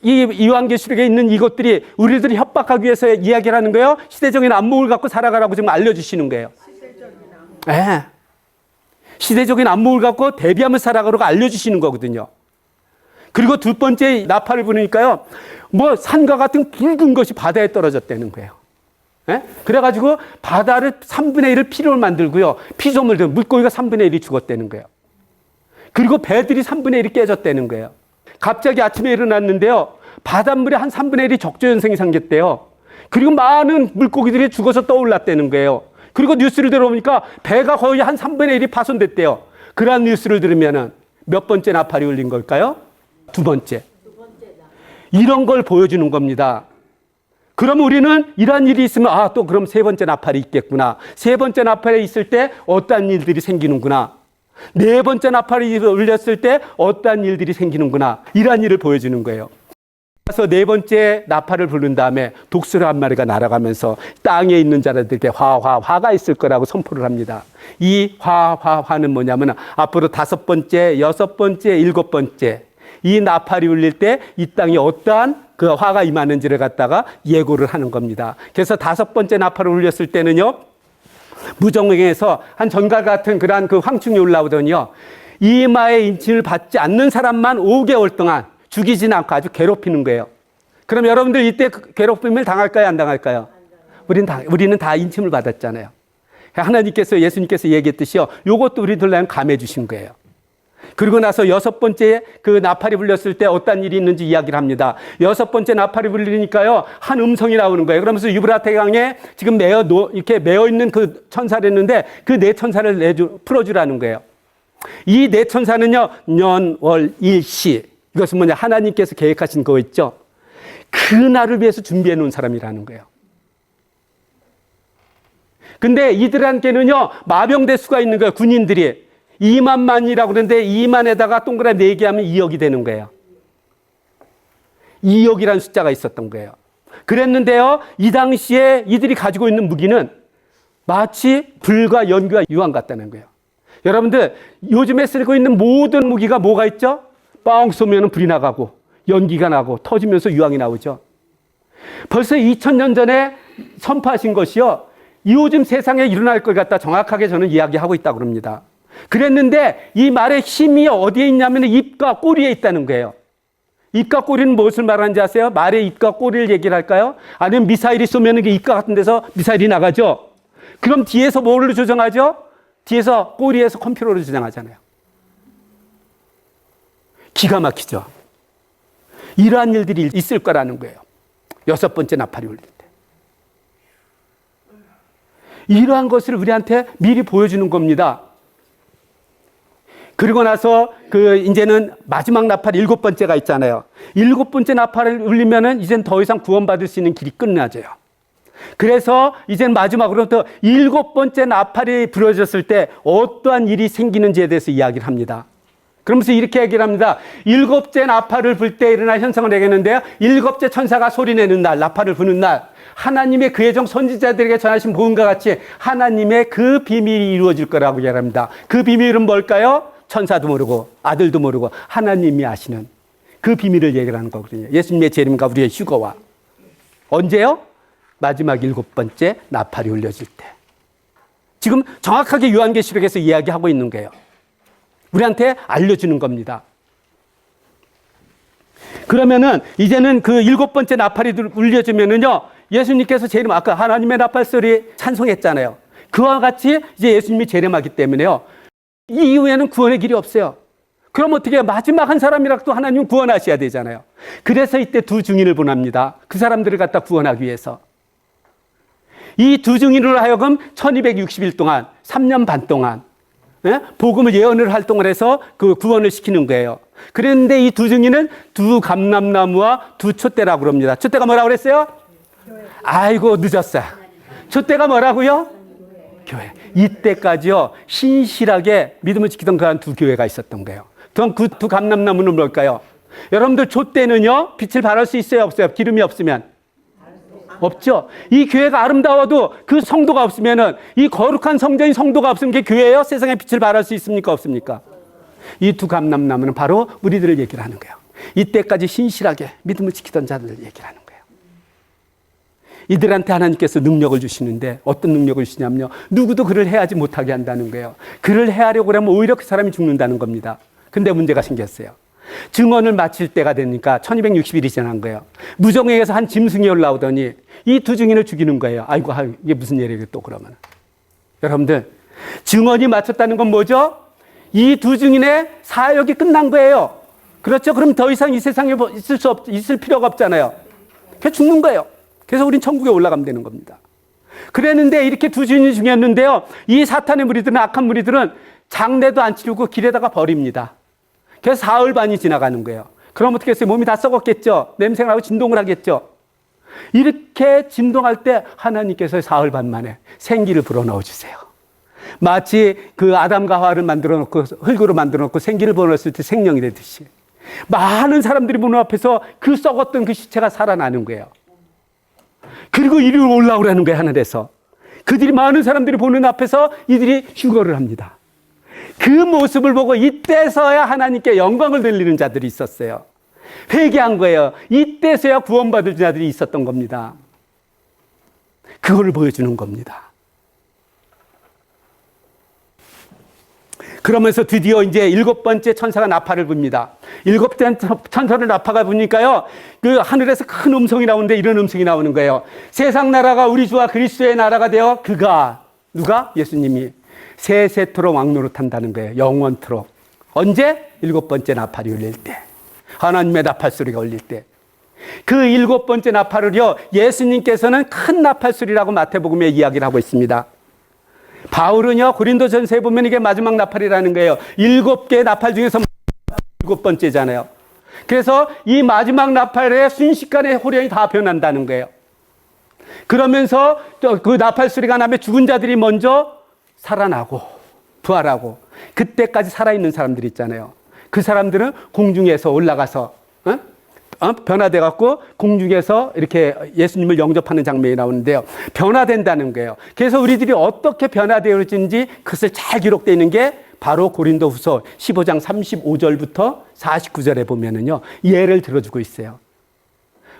이 요한계시록에 있는 이것들이 우리들을 협박하기 위해서 이야기를 하는 거예요. 시대적인 안목을 갖고 살아가라고 지금 알려주시는 거예요. 네. 시대적인 안목을 갖고 대비하면서 살아가라고 알려주시는 거거든요. 그리고 두 번째 나팔을 부르니까요, 뭐 산과 같은 붉은 것이 바다에 떨어졌다는 거예요. 예? 그래가지고 바다를 3분의 1을 피로 만들고요, 피조물들, 물고기가 3분의 1이 죽었다는 거예요. 그리고 배들이 3분의 1이 깨졌다는 거예요. 갑자기 아침에 일어났는데요, 바닷물에 한 3분의 1이 적조현상이 생겼대요. 그리고 많은 물고기들이 죽어서 떠올랐다는 거예요. 그리고 뉴스를 들어보니까 배가 거의 한 3분의 1이 파손됐대요. 그러한 뉴스를 들으면은 몇 번째 나팔이 울린 걸까요? 두 번째. 이런 걸 보여주는 겁니다. 그럼 우리는 이러한 일이 있으면 또 그럼 세 번째 나팔이 있겠구나. 세 번째 나팔이 있을 때 어떠한 일들이 생기는구나. 네 번째 나팔이 울렸을 때 어떠한 일들이 생기는구나. 이러한 일을 보여주는 거예요. 그래서 네 번째 나팔을 부른 다음에 독수리 한 마리가 날아가면서 땅에 있는 자들에게 화가 있을 거라고 선포를 합니다. 이 화는 뭐냐면 앞으로 5번째, 6번째, 7번째 이 나팔이 울릴 때 이 땅에 어떠한 그 화가 임하는지를 갖다가 예고를 하는 겁니다. 그래서 5번째 나팔을 울렸을 때는요, 무정에서 한 전갈 같은 그러한 그 황충이 올라오더니요, 이마에 인침을 받지 않는 사람만 5개월 동안 죽이진 않고 아주 괴롭히는 거예요. 그럼 여러분들 이때 괴롭힘을 당할까요, 안 당할까요? 우리는 다 인침을 받았잖아요. 하나님께서, 예수님께서 얘기했듯이요, 요것도 우리들 감해 주신 거예요. 그리고 나서 6번째 그 나팔이 불렸을 때 어떤 일이 있는지 이야기를 합니다. 6번째 나팔이 불리니까요, 한 음성이 나오는 거예요. 그러면서 유브라테 강에 지금 이렇게 매어 있는 그 천사를 했는데 그 네 천사를 풀어주라는 거예요. 이 네 천사는요, 년, 월, 일, 시. 이것은 뭐냐, 하나님께서 계획하신 거 있죠. 그날을 위해서 준비해 놓은 사람이라는 거예요. 근데 이들한테는요, 마병대수가 있는 거예요, 군인들이. 2만만이라고 그러는데 2만에다가 동그라미 4개 하면 2억이 되는 거예요. 2억이라는 숫자가 있었던 거예요. 그랬는데요, 이 당시에 이들이 가지고 있는 무기는 마치 불과 연기와 유황 같다는 거예요. 여러분들, 요즘에 쓰고 있는 모든 무기가 뭐가 있죠? 뻥 쏘면 불이 나가고 연기가 나고 터지면서 유황이 나오죠. 벌써 2000년 전에 선포하신 것이요, 요즘 세상에 일어날 것 같다 정확하게 저는 이야기하고 있다고 그럽니다. 그랬는데 이 말의 힘이 어디에 있냐면 입과 꼬리에 있다는 거예요. 입과 꼬리는 무엇을 말하는지 아세요? 말의 입과 꼬리를 얘기를 할까요? 아니면 미사일이 쏘면 이게 입과 같은 데서 미사일이 나가죠? 그럼 뒤에서 뭐를 조정하죠? 뒤에서 꼬리에서 컴퓨터를 조정하잖아요. 기가 막히죠? 이러한 일들이 있을 거라는 거예요. 6번째 나팔이 울릴 때. 이러한 것을 우리한테 미리 보여주는 겁니다. 그리고 나서 이제는 마지막 나팔 7번째가 있잖아요. 7번째 나팔을 울리면은 이젠 더 이상 구원받을 수 있는 길이 끝나져요. 그래서 이젠 마지막으로 또 7번째 나팔이 부러졌을 때 어떠한 일이 생기는지에 대해서 이야기를 합니다. 그러면서 이렇게 얘기를 합니다. 7째 나팔을 불 때 일어날 현상을 얘기했는데요. 7째 천사가 소리내는 날, 나팔을 부는 날, 하나님의 그의 종 선지자들에게 전하신 복음과 같이 하나님의 그 비밀이 이루어질 거라고 이야기합니다. 그 비밀은 뭘까요? 천사도 모르고 아들도 모르고 하나님이 아시는 그 비밀을 얘기하는 거거든요. 예수님의 재림과 우리의 휴거와. 언제요? 마지막 7번째 나팔이 울려질 때. 지금 정확하게 요한계시록에서 이야기하고 있는 거예요. 우리한테 알려주는 겁니다. 그러면은 이제는 그 7번째 나팔이 울려지면은요, 예수님께서 재림, 아까 하나님의 나팔 소리 찬송했잖아요. 그와 같이 이제 예수님이 재림하기 때문에요, 이 이후에는 구원의 길이 없어요. 그럼 어떻게 해요? 마지막 한 사람이라도 하나님 구원하셔야 되잖아요. 그래서 이때 두 증인을 보냅니다. 그 사람들을 갖다 구원하기 위해서. 이 두 증인으로 하여금 1260일 동안, 3년 반 동안 복음을 예언을 활동을 해서 그 구원을 시키는 거예요. 그런데 이 두 증인은 두 감람나무와 두 촛대라고 그럽니다. 촛대가 뭐라고 그랬어요? 아이고, 늦었어요. 촛대가 뭐라고요? 교회. 이때까지요, 신실하게 믿음을 지키던 그런 두 교회가 있었던 거예요. 그 두 감람나무는 뭘까요? 여러분들, 촛대는요, 빛을 발할 수 있어요, 없어요? 기름이 없으면? 없죠. 이 교회가 아름다워도 그 성도가 없으면은, 이 거룩한 성전인 성도가 없으면 그게 교회예요? 세상에 빛을 발할 수 있습니까? 없습니까? 이 두 감람나무는 바로 우리들을 얘기를 하는 거예요. 이때까지 신실하게 믿음을 지키던 자들을 얘기를 하는 거예요. 이들한테 하나님께서 능력을 주시는데 어떤 능력을 주시냐면요, 누구도 그를 해하지 못하게 한다는 거예요. 그를 해하려고 하면 오히려 그 사람이 죽는다는 겁니다. 근데 문제가 생겼어요. 증언을 마칠 때가 되니까 1260일이 지난 거예요. 무정에게서 한 짐승이 올라오더니 이 두 증인을 죽이는 거예요. 아이고, 이게 무슨 일이에요 또 그러면. 여러분들, 증언이 마쳤다는 건 뭐죠? 이 두 증인의 사역이 끝난 거예요. 그렇죠? 그럼 더 이상 이 세상에 있을 필요가 없잖아요. 그래서 죽는 거예요. 그래서 우린 천국에 올라가면 되는 겁니다. 그랬는데 이렇게 두 증인이 죽였는데요, 이 사탄의 무리들은, 악한 무리들은 장례도 안 치르고 길에다가 버립니다. 그래서 사흘 반이 지나가는 거예요. 그럼 어떻게 했어요? 몸이 다 썩었겠죠? 냄새가 나고 진동을 하겠죠? 이렇게 진동할 때 하나님께서 사흘 반 만에 생기를 불어넣어 주세요. 마치 그 아담과 하와를 만들어 놓고 흙으로 만들어 놓고 생기를 불어넣었을 때 생명이 되듯이 많은 사람들이 보는 앞에서 그 썩었던 그 시체가 살아나는 거예요. 그리고 이리로 올라오라는 거예요, 하늘에서. 그들이 많은 사람들이 보는 앞에서 이들이 휴거를 합니다. 그 모습을 보고 이때서야 하나님께 영광을 돌리는 자들이 있었어요. 회개한 거예요. 이때서야 구원받을 자들이 있었던 겁니다. 그거를 보여주는 겁니다. 그러면서 드디어 이제 7번째 천사가 나팔을 붑니다. 7번째 천사를 나팔가 부니까요, 그 하늘에서 큰 음성이 나오는데 이런 음성이 나오는 거예요. 세상 나라가 우리 주와 그리스도의 나라가 되어 그가, 누가? 예수님이 세세토록 왕노릇한다는 거예요. 영원토록. 언제? 7번째 나팔이 울릴 때. 하나님의 나팔 소리가 울릴 때. 그 7번째 나팔을요, 예수님께서는 큰 나팔 소리라고 마태복음에 이야기를 하고 있습니다. 바울은요, 고린도전서에 보면 이게 마지막 나팔이라는 거예요. 7개의 나팔 중에서 7번째잖아요. 그래서 이 마지막 나팔에 순식간에 호령이 다 변한다는 거예요. 그러면서 또 그 나팔 소리가 나면 죽은 자들이 먼저 살아나고, 부활하고 그때까지 살아있는 사람들 있잖아요. 그 사람들은 공중에서 올라가서 변화돼 갖고 공중에서 이렇게 예수님을 영접하는 장면이 나오는데요. 변화된다는 거예요. 그래서 우리들이 어떻게 변화되어지는지 그것을 잘 기록되어 있는 게 바로 고린도후서 15장 35절부터 49절에 보면은요. 예를 들어주고 있어요.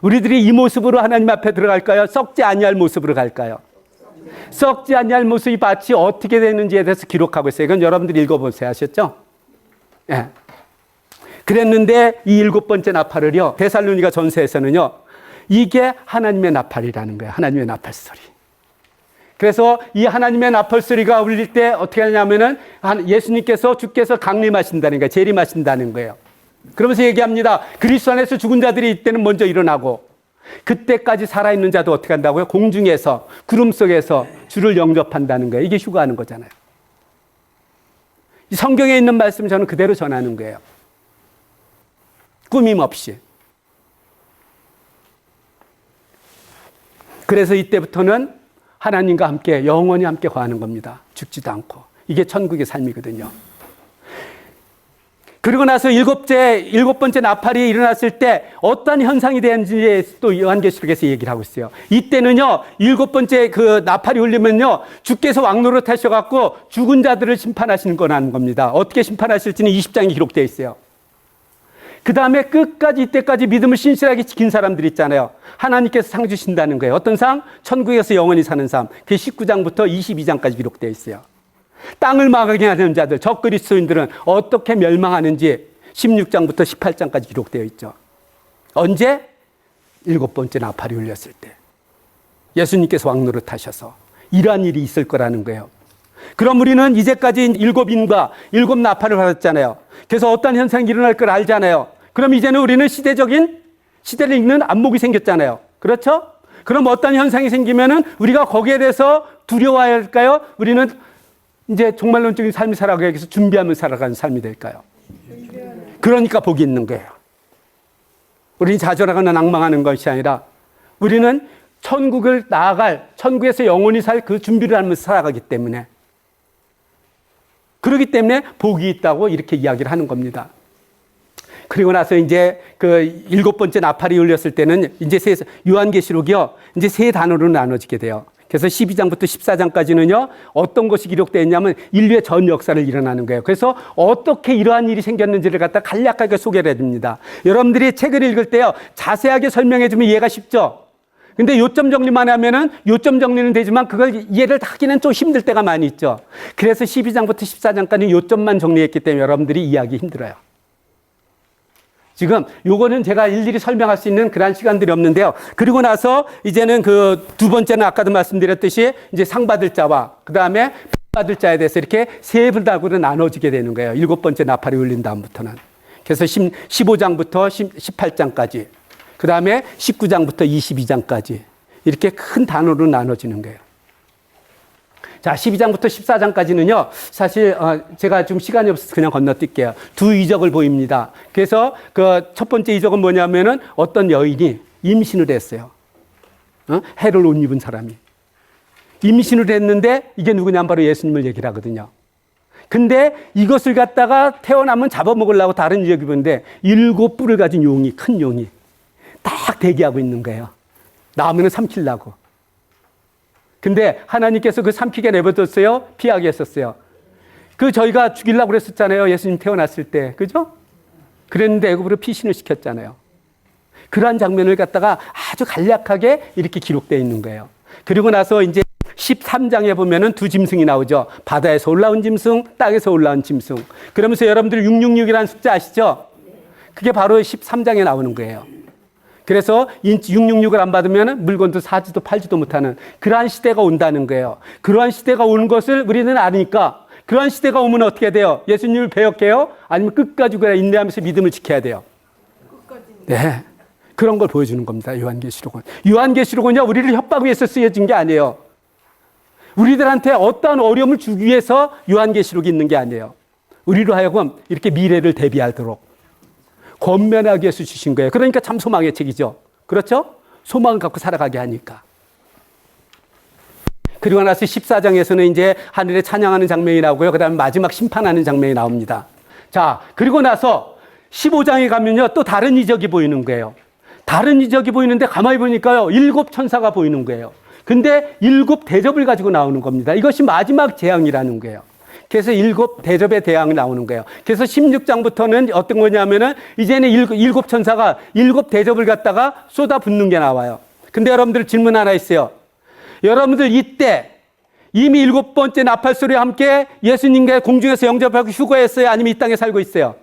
우리들이 이 모습으로 하나님 앞에 들어갈까요? 썩지 아니할 모습으로 갈까요? 썩지 아니할 모습이 밭이 어떻게 되는지에 대해서 기록하고 있어요. 이건 여러분들이 읽어보세요. 아셨죠? 예. 그랬는데 이 7번째 나팔을요. 데살로니가 전서에서는요. 이게 하나님의 나팔이라는 거예요. 하나님의 나팔 소리. 그래서 이 하나님의 나팔 소리가 울릴 때 어떻게 하냐면은 예수님께서 주께서 강림하신다는 거예요. 재림하신다는 거예요. 그러면서 얘기합니다. 그리스도 안에서 죽은 자들이 이때는 먼저 일어나고 그때까지 살아있는 자도 어떻게 한다고요? 공중에서 구름 속에서 주를 영접한다는 거예요. 이게 휴거하는 거잖아요. 이 성경에 있는 말씀 저는 그대로 전하는 거예요. 꾸밈 없이. 그래서 이때부터는 하나님과 함께 영원히 함께 거하는 겁니다. 죽지도 않고. 이게 천국의 삶이거든요. 그리고 나서 일곱 번째 나팔이 일어났을 때 어떤 현상이 되는지 또 요한계시록에서 얘기를 하고 있어요. 이때는요, 7번째 그 나팔이 울리면요, 주께서 왕노릇 하셔갖고 죽은 자들을 심판하시는 거라는 겁니다. 어떻게 심판하실지는 20장에 기록되어 있어요. 그 다음에 끝까지 이때까지 믿음을 신실하게 지킨 사람들 있잖아요. 하나님께서 상 주신다는 거예요. 어떤 상? 천국에서 영원히 사는 삶. 그게 19장부터 22장까지 기록되어 있어요. 땅을 망하게 하는 자들, 적그리스도인들은 어떻게 멸망하는지 16장부터 18장까지 기록되어 있죠. 언제? 7번째 나팔이 울렸을 때. 예수님께서 왕노릇 하셔서 이러한 일이 있을 거라는 거예요. 그럼 우리는 이제까지 7인과 7 나팔을 받았잖아요. 그래서 어떤 현상이 일어날 걸 알잖아요. 그럼 이제는 우리는 시대를 읽는 안목이 생겼잖아요. 그렇죠? 그럼 어떤 현상이 생기면은 우리가 거기에 대해서 두려워해야 할까요? 우리는 이제 종말론적인 삶을 살아가기 위해서 준비하며 살아가는 삶이 될까요? 그러니까 복이 있는 거예요. 우리는 좌절하거나 낭망하는 것이 아니라 우리는 천국을 나아갈, 천국에서 영원히 살 그 준비를 하면서 살아가기 때문에, 그렇기 때문에 복이 있다고 이렇게 이야기를 하는 겁니다. 그리고 나서 이제 그 7번째 나팔이 울렸을 때는 이제 요한계시록이요, 이제 세 단어로 나눠지게 돼요. 그래서 12장부터 14장까지는요, 어떤 것이 기록되어 있냐면 인류의 전 역사를 일어나는 거예요. 그래서 어떻게 이러한 일이 생겼는지를 갖다 간략하게 소개를 해줍니다. 여러분들이 책을 읽을 때요, 자세하게 설명해주면 이해가 쉽죠? 근데 요점 정리만 하면은 요점 정리는 되지만 그걸 이해를 하기는 좀 힘들 때가 많이 있죠. 그래서 12장부터 14장까지 요점만 정리했기 때문에 여러분들이 이해하기 힘들어요. 지금 요거는 제가 일일이 설명할 수 있는 그런 시간들이 없는데요. 그리고 나서 이제는 그 2번째는 아까도 말씀드렸듯이 이제 상 받을 자와 그 다음에 받을 자에 대해서 이렇게 세 분담으로 나눠지게 되는 거예요. 7번째 나팔이 울린 다음부터는. 그래서 15장부터 18장까지. 그 다음에 19장부터 22장까지 이렇게 큰 단어로 나눠지는 거예요. 자, 12장부터 14장까지는요, 사실, 제가 좀 시간이 없어서 그냥 건너뛸게요. 두 이적을 보입니다. 그래서 그 첫 번째 이적은 뭐냐면은 어떤 여인이 임신을 했어요. 해를 옷 입은 사람이. 임신을 했는데 이게 누구냐면 바로 예수님을 얘기를 하거든요. 근데 이것을 갖다가 태어나면 잡아먹으려고 다른 이적이 보는데 7 뿔을 가진 용이, 큰 용이 딱 대기하고 있는 거예요. 나오면은 삼키려고. 근데 하나님께서 그 삼키게 내버렸어요? 피하게 했었어요? 그 저희가 죽이려고 그랬었잖아요. 예수님 태어났을 때. 그죠? 그랬는데 애굽으로 피신을 시켰잖아요. 그러한 장면을 갖다가 아주 간략하게 이렇게 기록되어 있는 거예요. 그리고 나서 이제 13장에 보면은 두 짐승이 나오죠. 바다에서 올라온 짐승, 땅에서 올라온 짐승. 그러면서 여러분들 666이라는 숫자 아시죠? 그게 바로 13장에 나오는 거예요. 그래서 666을 안 받으면 물건도 사지도 팔지도 못하는 그러한 시대가 온다는 거예요. 그러한 시대가 오는 것을 우리는 아니까 그러한 시대가 오면 어떻게 돼요? 예수님을 배역해요? 아니면 끝까지 그냥 인내하면서 믿음을 지켜야 돼요? 네. 그런 걸 보여주는 겁니다. 요한계시록은. 요한계시록은요, 우리를 협박하기 위해서 쓰여진 게 아니에요. 우리들한테 어떠한 어려움을 주기 위해서 요한계시록이 있는 게 아니에요. 우리로 하여금 이렇게 미래를 대비하도록 권면하기 위해서 주신 거예요. 그러니까 참 소망의 책이죠. 그렇죠? 소망을 갖고 살아가게 하니까. 그리고 나서 14장에서는 이제 하늘에 찬양하는 장면이 나오고요. 그 다음에 마지막 심판하는 장면이 나옵니다. 자, 그리고 나서 15장에 가면요. 또 다른 이적이 보이는 거예요. 다른 이적이 보이는데 가만히 보니까요. 7 천사가 보이는 거예요. 근데 7 대접을 가지고 나오는 겁니다. 이것이 마지막 재앙이라는 거예요. 그래서 7 대접의 대항이 나오는 거예요. 그래서 16장부터는 어떤 거냐면은 이제는 7 천사가 7 대접을 갖다가 쏟아붓는 게 나와요. 근데 여러분들 질문 하나 있어요. 여러분들 이때 이미 7번째 나팔 소리와 함께 예수님과 공중에서 영접하고 휴거했어요? 아니면 이 땅에 살고 있어요?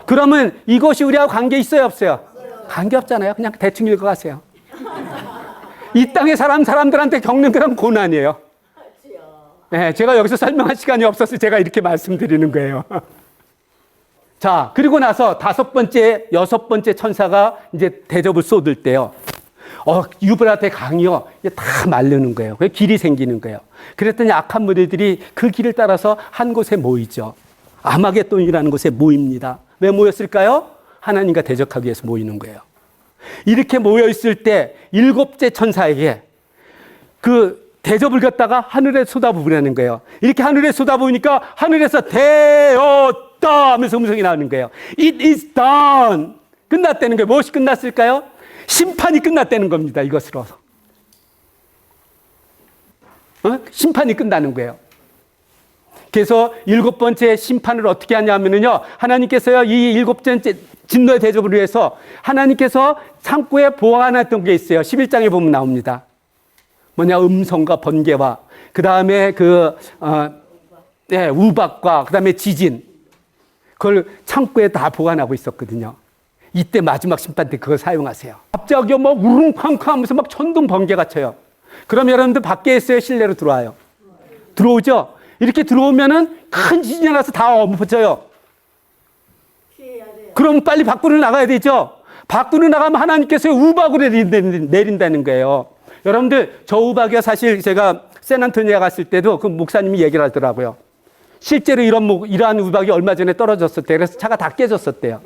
그러면 이것이 우리하고 관계 있어요? 없어요? 관계 없잖아요. 그냥 대충 읽어가세요. 이 땅에 사람들한테 겪는 그런 고난이에요. 네, 제가 여기서 설명할 시간이 없어서 제가 이렇게 말씀드리는 거예요. 자, 그리고 나서 5번째, 6번째 천사가 이제 대접을 쏟을 때요. 유브라테 강이요. 다 마르는 거예요. 그 길이 생기는 거예요. 그랬더니 악한 무리들이 그 길을 따라서 한 곳에 모이죠. 아마겟돈이라는 곳에 모입니다. 왜 모였을까요? 하나님과 대적하기 위해서 모이는 거예요. 이렇게 모여있을 때 7째 천사에게 그 대접을 갖다가 하늘에 쏟아부으라는 거예요. 이렇게 하늘에 쏟아부으니까 하늘에서 되었다 하면서 음성이 나오는 거예요. It is done. 끝났다는 거예요. 무엇이 끝났을까요? 심판이 끝났다는 겁니다. 이것으로. 심판이 끝나는 거예요. 그래서 7번째 심판을 어떻게 하냐면요. 하나님께서요, 이 7번째 진노의 대접을 위해서 하나님께서 창고에 보관했던 게 있어요. 11장에 보면 나옵니다. 뭐냐, 음성과 번개와, 그 다음에 우박과, 그 다음에 지진. 그걸 창고에 다 보관하고 있었거든요. 이때 마지막 심판 때 그걸 사용하세요. 갑자기 뭐 우릉쾅쾅 하면서 막 천둥 번개가 쳐요. 그럼 여러분들 밖에 있어요? 실내로 들어와요? 들어오죠? 이렇게 들어오면은 큰 지진이 나서 다 엎어져요. 그럼 빨리 밖으로 나가야 되죠? 밖으로 나가면 하나님께서 우박으로 내린다는 거예요. 여러분들, 저 우박이요. 사실 제가 샌안토니아 갔을 때도 그 목사님이 얘기를 하더라고요. 실제로 이러한 우박이 얼마 전에 떨어졌었대요. 그래서 차가 다 깨졌었대요.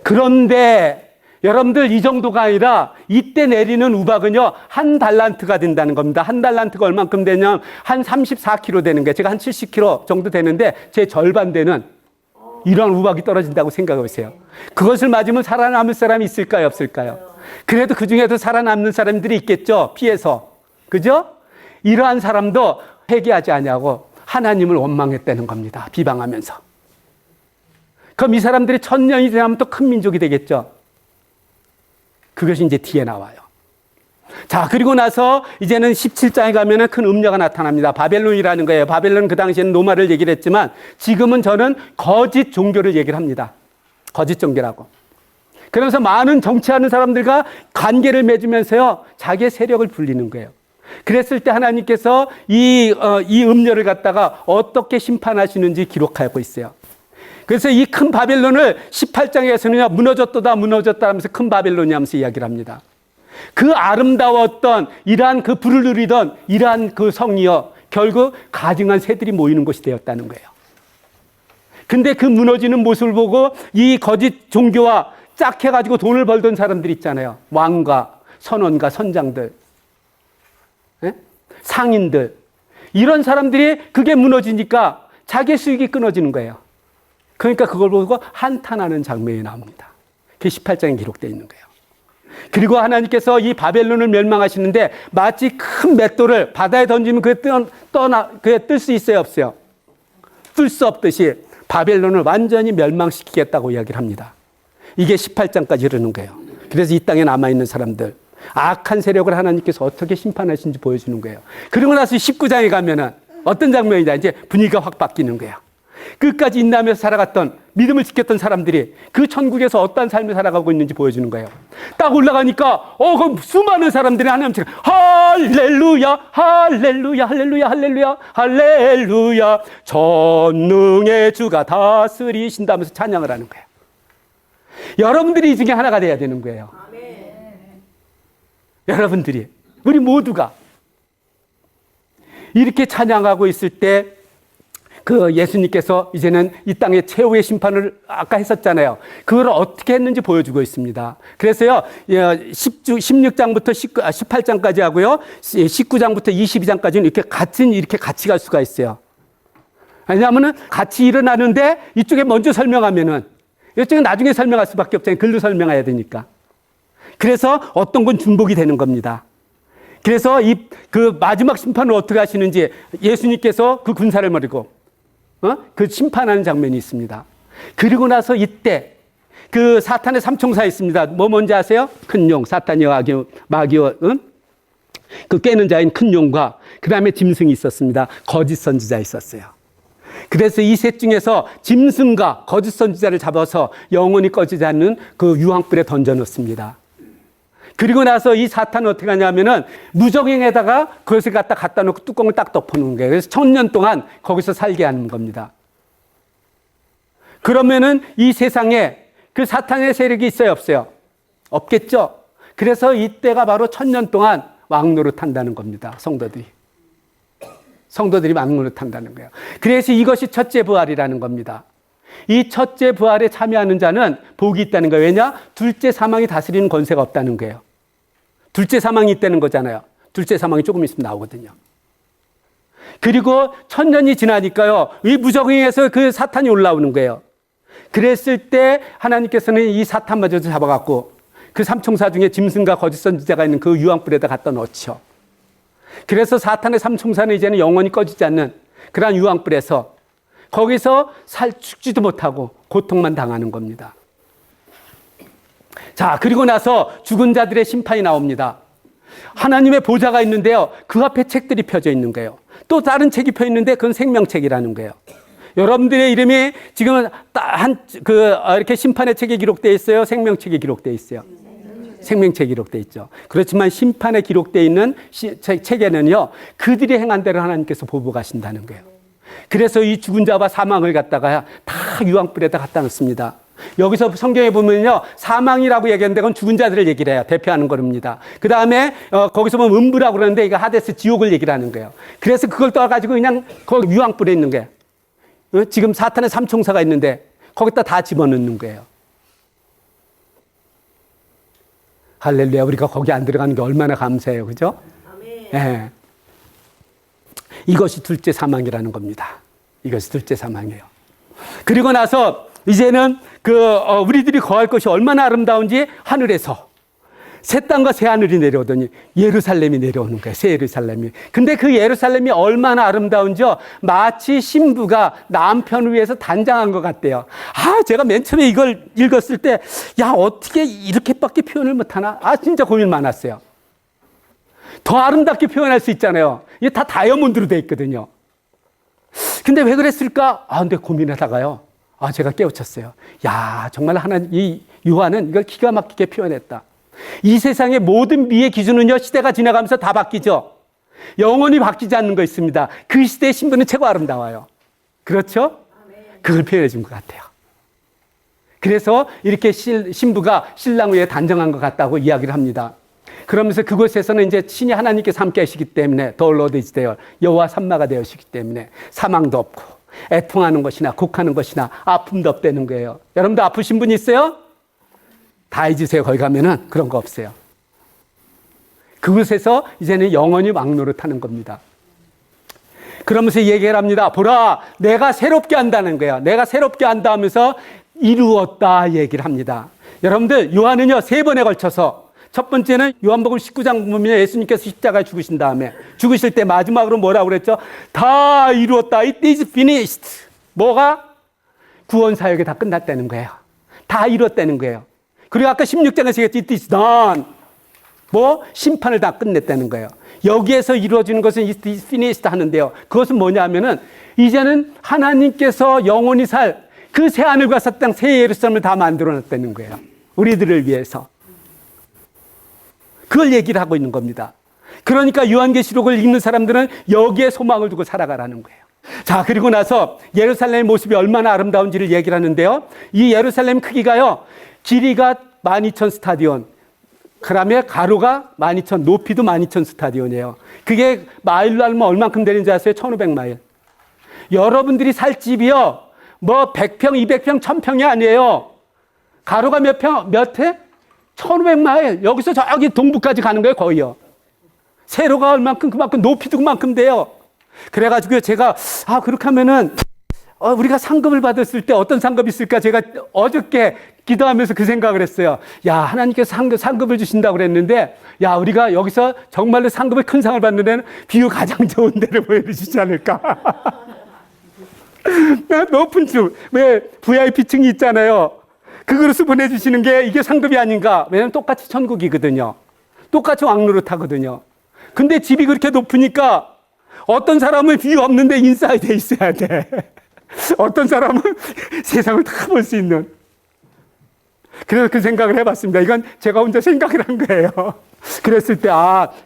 그런데 여러분들, 이 정도가 아니라 이때 내리는 우박은요, 1 달란트가 된다는 겁니다. 1 달란트가 얼만큼 되냐면 한 34kg 되는 거예요. 제가 한 70kg 정도 되는데 제 절반 되는 이런 우박이 떨어진다고 생각해 보세요. 그것을 맞으면 살아남을 사람이 있을까요? 없을까요? 그래도 그 중에도 살아남는 사람들이 있겠죠. 피해서. 그죠? 이러한 사람도 회개하지 아니하고 하나님을 원망했다는 겁니다. 비방하면서. 그럼 이 사람들이 1000년이 지나면 또 큰 민족이 되겠죠. 그것이 이제 뒤에 나와요. 자, 그리고 나서 이제는 17장에 가면은 큰 음녀가 나타납니다. 바벨론이라는 거예요. 바벨론은 그 당시에는 노마를 얘기를 했지만 지금은 저는 거짓 종교를 얘기를 합니다. 거짓 종교라고. 그러면서 많은 정치하는 사람들과 관계를 맺으면서요, 자기의 세력을 불리는 거예요. 그랬을 때 하나님께서 이 음녀를 갖다가 어떻게 심판하시는지 기록하고 있어요. 그래서 이 큰 바벨론을 18장에서는요, 무너졌다 하면서 큰 바벨론이 하면서 이야기를 합니다. 그 아름다웠던 이러한 그 불을 누리던 이러한 그 성이요, 결국 가증한 새들이 모이는 곳이 되었다는 거예요. 근데 그 무너지는 모습을 보고 이 거짓 종교와 짝해가지고 돈을 벌던 사람들 있잖아요. 왕과 선원과 선장들, 상인들. 이런 사람들이 그게 무너지니까 자기 수익이 끊어지는 거예요. 그러니까 그걸 보고 한탄하는 장면이 나옵니다. 그게 18장에 기록되어 있는 거예요. 그리고 하나님께서 이 바벨론을 멸망하시는데 마치 큰 맷돌을 바다에 던지면 그게 뜰 수 있어요? 없어요? 뜰 수 없듯이 바벨론을 완전히 멸망시키겠다고 이야기를 합니다. 이게 18장까지 이르는 거예요. 그래서 이 땅에 남아있는 사람들, 악한 세력을 하나님께서 어떻게 심판하시는지 보여주는 거예요. 그리고 나서 19장에 가면은 어떤 장면이냐, 이제 분위기가 확 바뀌는 거예요. 끝까지 인내하면서 살아갔던, 믿음을 지켰던 사람들이 그 천국에서 어떠한 삶을 살아가고 있는지 보여주는 거예요. 딱 올라가니까 그 수많은 사람들이 하나님처럼 할렐루야 할렐루야 할렐루야 할렐루야 할렐루야 전능의 주가 다스리신다면서 찬양을 하는 거예요. 여러분들이 이 중에 하나가 돼야 되는 거예요. 여러분들이, 우리 모두가 이렇게 찬양하고 있을 때 그 예수님께서 이제는 이 땅의 최후의 심판을 아까 했었잖아요. 그걸 어떻게 했는지 보여주고 있습니다. 그래서요, 16장부터 18장까지 하고요, 19장부터 22장까지는 이렇게 같이 갈 수가 있어요. 왜냐하면은 같이 일어나는데 이쪽에 먼저 설명하면은 이쪽에 나중에 설명할 수밖에 없잖아요. 글로 설명해야 되니까. 그래서 어떤 건 중복이 되는 겁니다. 그래서 그 마지막 심판을 어떻게 하시는지 예수님께서 그 군사를 버리고 그 심판하는 장면이 있습니다. 그리고 나서 이때 그 사탄의 삼총사 있습니다. 뭐 뭔지 아세요? 큰 용, 사탄이와 마귀와 그 깨는 자인 큰 용과 그 다음에 짐승이 있었습니다. 거짓 선지자 있었어요. 그래서 이 셋 중에서 짐승과 거짓 선지자를 잡아서 영원히 꺼지지 않는 그 유황불에 던져놓습니다. 그리고 나서 이 사탄은 어떻게 하냐면은 무적행에다가 그것을 갖다 놓고 뚜껑을 딱 덮어놓은 거예요. 그래서 1000년 동안 거기서 살게 하는 겁니다. 그러면은 이 세상에 그 사탄의 세력이 있어요, 없어요? 없겠죠? 그래서 이때가 바로 1000년 동안 왕노릇 한다는 겁니다. 성도들이 왕노릇 한다는 거예요. 그래서 이것이 첫째 부활이라는 겁니다. 이 첫째 부활에 참여하는 자는 복이 있다는 거예요. 왜냐? 둘째 사망이 다스리는 권세가 없다는 거예요. 둘째 사망이 있다는 거잖아요. 둘째 사망이 조금 있으면 나오거든요. 그리고 1000년이 지나니까요, 이 무적행에서 그 사탄이 올라오는 거예요. 그랬을 때 하나님께서는 이 사탄마저도 잡아갖고 그 삼총사 중에 짐승과 거짓 선지자가 있는 그 유황불에다 갖다 넣죠. 그래서 사탄의 삼총사는 이제는 영원히 꺼지지 않는 그러한 유황불에서 거기서 죽지도 못하고 고통만 당하는 겁니다. 자, 그리고 나서 죽은 자들의 심판이 나옵니다. 하나님의 보좌가 있는데요, 그 앞에 책들이 펴져 있는 거예요. 또 다른 책이 펴 있는데 그건 생명책이라는 거예요. 여러분들의 이름이 지금 이렇게 심판의 책에 기록되어 있어요? 생명책에 기록되어 있어요? 생명책에 기록되어 있죠. 그렇지만 심판에 기록되어 있는 책에는요, 그들이 행한 대로 하나님께서 보복하신다는 거예요. 그래서 이 죽은 자와 사망을 갖다가 다 유황불에다 갖다 놓습니다. 여기서 성경에 보면요, 사망이라고 얘기하는데 그건 죽은 자들을 얘기를 해요. 대표하는 겁니다. 그 다음에 거기서 보면 음부라고 그러는데 이거 하데스, 지옥을 얘기를 하는 거예요. 그래서 그걸 떠가지고 그냥 거기 유황불에 있는 거예요. 지금 사탄의 삼총사가 있는데 거기다 다 집어넣는 거예요. 할렐루야. 우리가 거기 안 들어가는 게 얼마나 감사해요. 그죠? 예. 이것이 둘째 사망이라는 겁니다. 이것이 둘째 사망이에요. 그리고 나서 이제는 우리들이 거할 것이 얼마나 아름다운지 하늘에서 새 땅과 새 하늘이 내려오더니 예루살렘이 내려오는 거예요. 새 예루살렘이. 근데 그 예루살렘이 얼마나 아름다운지요, 마치 신부가 남편을 위해서 단장한 것 같대요. 제가 맨 처음에 이걸 읽었을 때, 어떻게 이렇게밖에 표현을 못하나? 진짜 고민 많았어요. 더 아름답게 표현할 수 있잖아요. 이게 다 다이아몬드로 돼 있거든요. 근데 왜 그랬을까? 근데 고민하다가요, 제가 깨우쳤어요. 정말 이 요한은 이걸 기가 막히게 표현했다. 이 세상의 모든 미의 기준은요, 시대가 지나가면서 다 바뀌죠. 영원히 바뀌지 않는 거 있습니다. 그 시대의 신부는 최고 아름다워요. 그렇죠? 그걸 표현해 준 것 같아요. 그래서 이렇게 신부가 신랑 위에 단정한 것 같다고 이야기를 합니다. 그러면서 그곳에서는 이제 신이 하나님께서 함께 하시기 때문에 The Lord is there, 여호와 삼마가 되시기 때문에 사망도 없고 애통하는 것이나 곡하는 것이나 아픔도 없다는 거예요. 여러분도 아프신 분 있어요? 다 잊으세요. 거기 가면은 그런 거 없어요. 그곳에서 이제는 영원히 왕노릇하는 겁니다. 그러면서 얘기를 합니다. 보라, 내가 새롭게 한다는 거예요. 내가 새롭게 한다 하면서 이루었다 얘기를 합니다. 여러분들, 요한은요 3번에 걸쳐서, 첫 번째는 요한복음 19장 보면 예수님께서 십자가에 죽으신 다음에 죽으실 때 마지막으로 뭐라고 그랬죠? 다 이루었다. It is finished. 뭐가? 구원 사역이 다 끝났다는 거예요. 다 이뤘다는 거예요. 그리고 아까 16장에서 얘기했지, it is done. 심판을 다 끝냈다는 거예요. 여기에서 이루어지는 것은 it is finished 하는데요. 그것은 뭐냐 하면은, 이제는 하나님께서 영원히 살 그 새 하늘과 새 땅, 새 예루살렘을 다 만들어 놨다는 거예요. 우리들을 위해서. 그걸 얘기를 하고 있는 겁니다. 그러니까 요한계시록을 읽는 사람들은 여기에 소망을 두고 살아가라는 거예요. 자, 그리고 나서 예루살렘의 모습이 얼마나 아름다운지를 얘기를 하는데요. 이 예루살렘 크기가요, 길이가 12,000 스타디온, 그 다음에 가로가 12,000, 높이도 12,000 스타디온이에요. 그게 마일로 하면 얼만큼 되는지 아세요? 1,500마일. 여러분들이 살 집이요. 뭐 100평, 200평, 1000평이 아니에요. 가로가 몇 평, 몇 해? 1500마일. 여기서 저기 동부까지 가는 거예요, 거의요. 세로가 얼만큼, 그만큼, 높이도 그만큼 돼요. 그래가지고 제가, 그렇게 하면은, 우리가 상급을 받았을 때 어떤 상급이 있을까? 제가 어저께 기도하면서 그 생각을 했어요. 야, 하나님께서 상급을 주신다고 그랬는데, 야, 우리가 여기서 정말로 상급을 큰 상을 받는 데는 비유 가장 좋은 데를 보여주시지 않을까? 높은 층, 왜 VIP층이 있잖아요. 그것을 보내주시는 게 이게 상급이 아닌가? 왜냐면 똑같이 천국이거든요. 똑같이 왕노릇하거든요. 근데 집이 그렇게 높으니까 어떤 사람은 비유 없는데 인사이드에 있어야 돼. 어떤 사람은 세상을 다 볼 수 있는. 그래서 그 생각을 해봤습니다. 이건 제가 혼자 생각을 한 거예요. 그랬을 때,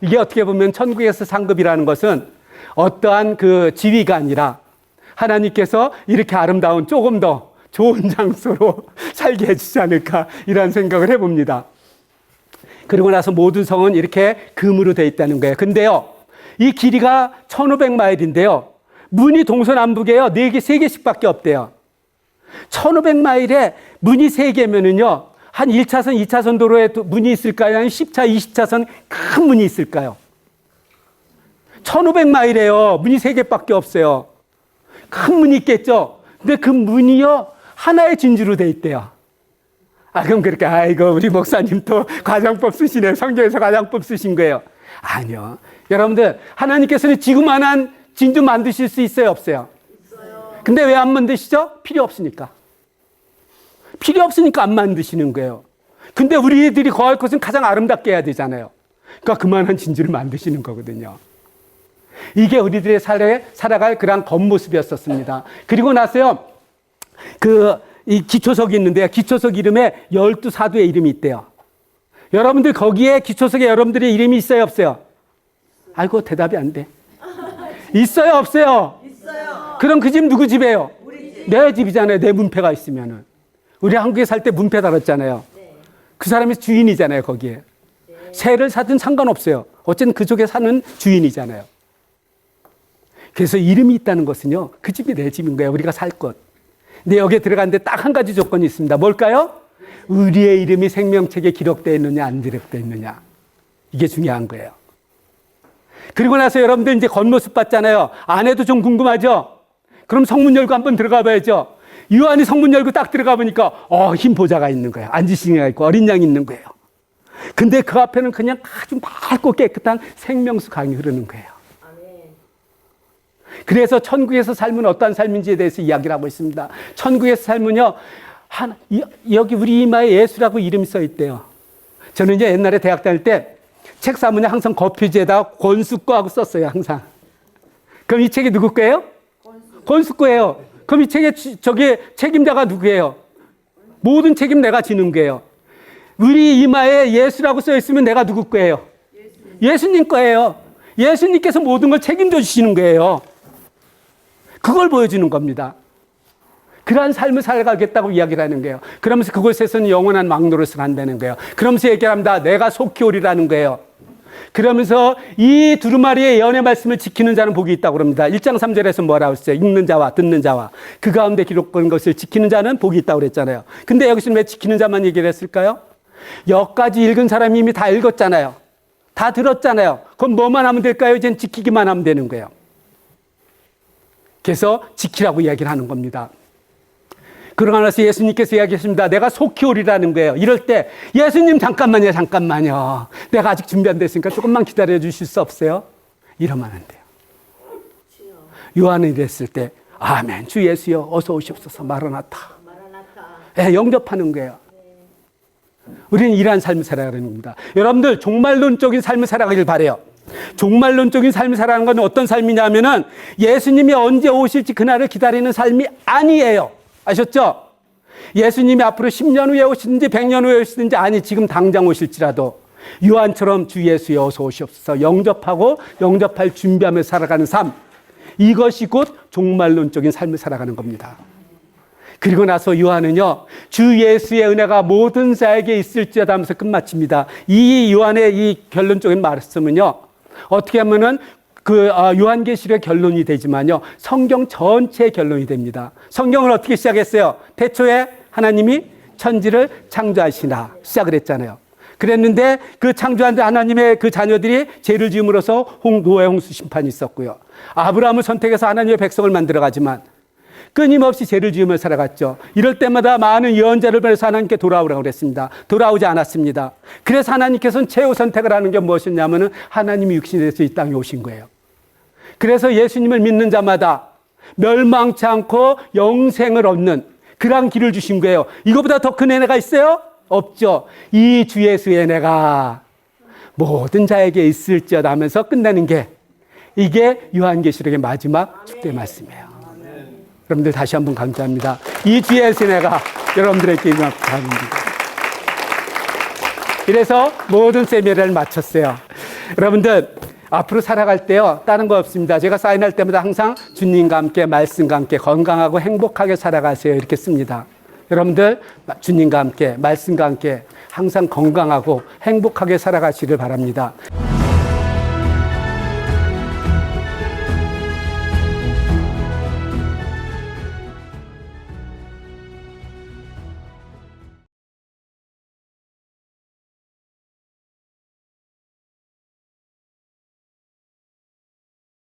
이게 어떻게 보면 천국에서 상급이라는 것은 어떠한 그 지위가 아니라 하나님께서 이렇게 아름다운 조금 더 좋은 장소로 살게 해주지 않을까, 이런 생각을 해봅니다. 그리고 나서 모든 성은 이렇게 금으로 되어 있다는 거예요. 근데요, 이 길이가 1500마일인데요. 문이 동서남북에요. 4개, 3개씩 밖에 없대요. 1500마일에 문이 3개면은요, 한 1차선, 2차선 도로에 문이 있을까요? 한 10차, 20차선 큰 문이 있을까요? 1500마일에요. 문이 3개밖에 없어요. 큰 문이 있겠죠? 근데 그 문이요, 하나의 진주로 돼 있대요. 그럼 그렇게, 우리 목사님 또 과장법 쓰시네. 성경에서 과장법 쓰신 거예요. 아니요. 여러분들, 하나님께서는 지구만한 진주 만드실 수 있어요, 없어요? 있어요. 근데 왜 안 만드시죠? 필요 없으니까. 필요 없으니까 안 만드시는 거예요. 근데 우리들이 거할 것은 가장 아름답게 해야 되잖아요. 그러니까 그만한 진주를 만드시는 거거든요. 이게 우리들의 살아갈 그런 겉모습이었었습니다. 그리고 나서요, 이 기초석이 있는데요. 기초석 이름에 12사도의 이름이 있대요. 여러분들 거기에 기초석에 여러분들의 이름이 있어요, 없어요? 아이고, 대답이 안 돼. 있어요, 없어요? 있어요. 그럼 그 집 누구 집이에요? 우리 집. 내 집이잖아요. 내 문패가 있으면은. 우리 한국에 살 때 문패 달았잖아요. 네. 그 사람이 주인이잖아요, 거기에. 네. 새를 사든 상관없어요. 어쨌든 그쪽에 사는 주인이잖아요. 그래서 이름이 있다는 것은요, 그 집이 내 집인 거예요. 우리가 살 것. 근데 여기에 들어가는데 딱 한 가지 조건이 있습니다. 뭘까요? 우리의 이름이 생명책에 기록되어 있느냐, 안 기록되어 있느냐. 이게 중요한 거예요. 그리고 나서 여러분들 이제 겉모습 봤잖아요. 안에도 좀 궁금하죠? 그럼 성문 열고 한번 들어가 봐야죠. 요한이 성문 열고 딱 들어가 보니까, 흰 보좌가 있는 거예요. 앉으시니가 있고 어린 양이 있는 거예요. 근데 그 앞에는 그냥 아주 맑고 깨끗한 생명수 강이 흐르는 거예요. 그래서 천국에서 삶은 어떠한 삶인지에 대해서 이야기를 하고 있습니다. 천국에서 삶은요, 여기 우리 이마에 예수라고 이름이 써 있대요. 저는 이제 옛날에 대학 다닐 때 책 사면요, 항상 겉표지에다가 권숙고하고 썼어요, 항상. 그럼 이 책이 누구 거예요? 권숙고예요. 그럼 이 책의 책임자가 누구예요? 모든 책임 내가 지는 거예요. 우리 이마에 예수라고 써 있으면 내가 누구 거예요? 예수님 거예요. 예수님께서 모든 걸 책임져 주시는 거예요. 그걸 보여주는 겁니다. 그러한 삶을 살아가겠다고 이야기를 하는 거예요. 그러면서 그곳에서는 영원한 왕노릇을 한다는 거예요. 그러면서 얘기합니다. 내가 속히 오리라는 거예요. 그러면서 이 두루마리의 예언의 말씀을 지키는 자는 복이 있다고 합니다. 1장 3절에서 뭐라고 했어요? 읽는 자와 듣는 자와 그 가운데 기록된 것을 지키는 자는 복이 있다고 그랬잖아요. 근데 여기서는 왜 지키는 자만 얘기를 했을까요? 여기까지 읽은 사람이 이미 다 읽었잖아요. 다 들었잖아요. 그럼 뭐만 하면 될까요? 이젠 지키기만 하면 되는 거예요. 그래서 지키라고 이야기를 하는 겁니다. 그러고 나서 예수님께서 이야기하십니다. 내가 속히 오리라는 거예요. 이럴 때 예수님 잠깐만요. 내가 아직 준비 안 됐으니까 조금만 기다려 주실 수 없어요? 이러면 안 돼요. 요한은 이랬을 때 아멘 주 예수여 어서 오시옵소서 마라나타. 네, 영접하는 거예요. 우리는 이러한 삶을 살아가는 겁니다. 여러분들 종말론적인 삶을 살아가길 바라요. 종말론적인 삶을 살아가는 건 어떤 삶이냐면은 예수님이 언제 오실지 그날을 기다리는 삶이 아니에요. 아셨죠? 예수님이 앞으로 10년 후에 오시든지 100년 후에 오시든지 아니 지금 당장 오실지라도 요한처럼 주 예수여 어서 오시옵소서 영접하고 영접할 준비하며 살아가는 삶, 이것이 곧 종말론적인 삶을 살아가는 겁니다. 그리고 나서 요한은요, 주 예수의 은혜가 모든 자에게 있을지어다 하면서 끝마칩니다. 이 요한의 이 결론적인 말씀은요, 어떻게 하면은 요한계시록의 결론이 되지만요. 성경 전체의 결론이 됩니다. 성경을 어떻게 시작했어요? 태초에 하나님이 천지를 창조하시나 시작을 했잖아요. 그랬는데 그 창조한 하나님의 그 자녀들이 죄를 지음으로써 노아의 홍수 심판이 있었고요. 아브라함을 선택해서 하나님의 백성을 만들어가지만 끊임없이 죄를 지으며 살아갔죠. 이럴 때마다 많은 예언자를 보내서 하나님께 돌아오라고 그랬습니다. 돌아오지 않았습니다. 그래서 하나님께서는 최후 선택을 하는 게 무엇이냐면은 하나님이 육신이 돼서 이 땅에 오신 거예요. 그래서 예수님을 믿는 자마다 멸망치 않고 영생을 얻는 그러한 길을 주신 거예요. 이거보다 더 큰 은혜가 있어요? 없죠. 이 주 예수의 은혜가 모든 자에게 있을지어다 하면서 끝내는 게 이게 요한계시록의 마지막 축도의 말씀이에요. 여러분들 다시 한번 감사합니다. 이 주 예수의 은혜가 여러분들에게 임합니다. 이래서 모든 세미나를 마쳤어요. 여러분들 앞으로 살아갈 때요, 다른 거 없습니다. 제가 사인할 때마다 항상 주님과 함께, 말씀과 함께 건강하고 행복하게 살아가세요. 이렇게 씁니다. 여러분들 주님과 함께, 말씀과 함께 항상 건강하고 행복하게 살아가시길 바랍니다.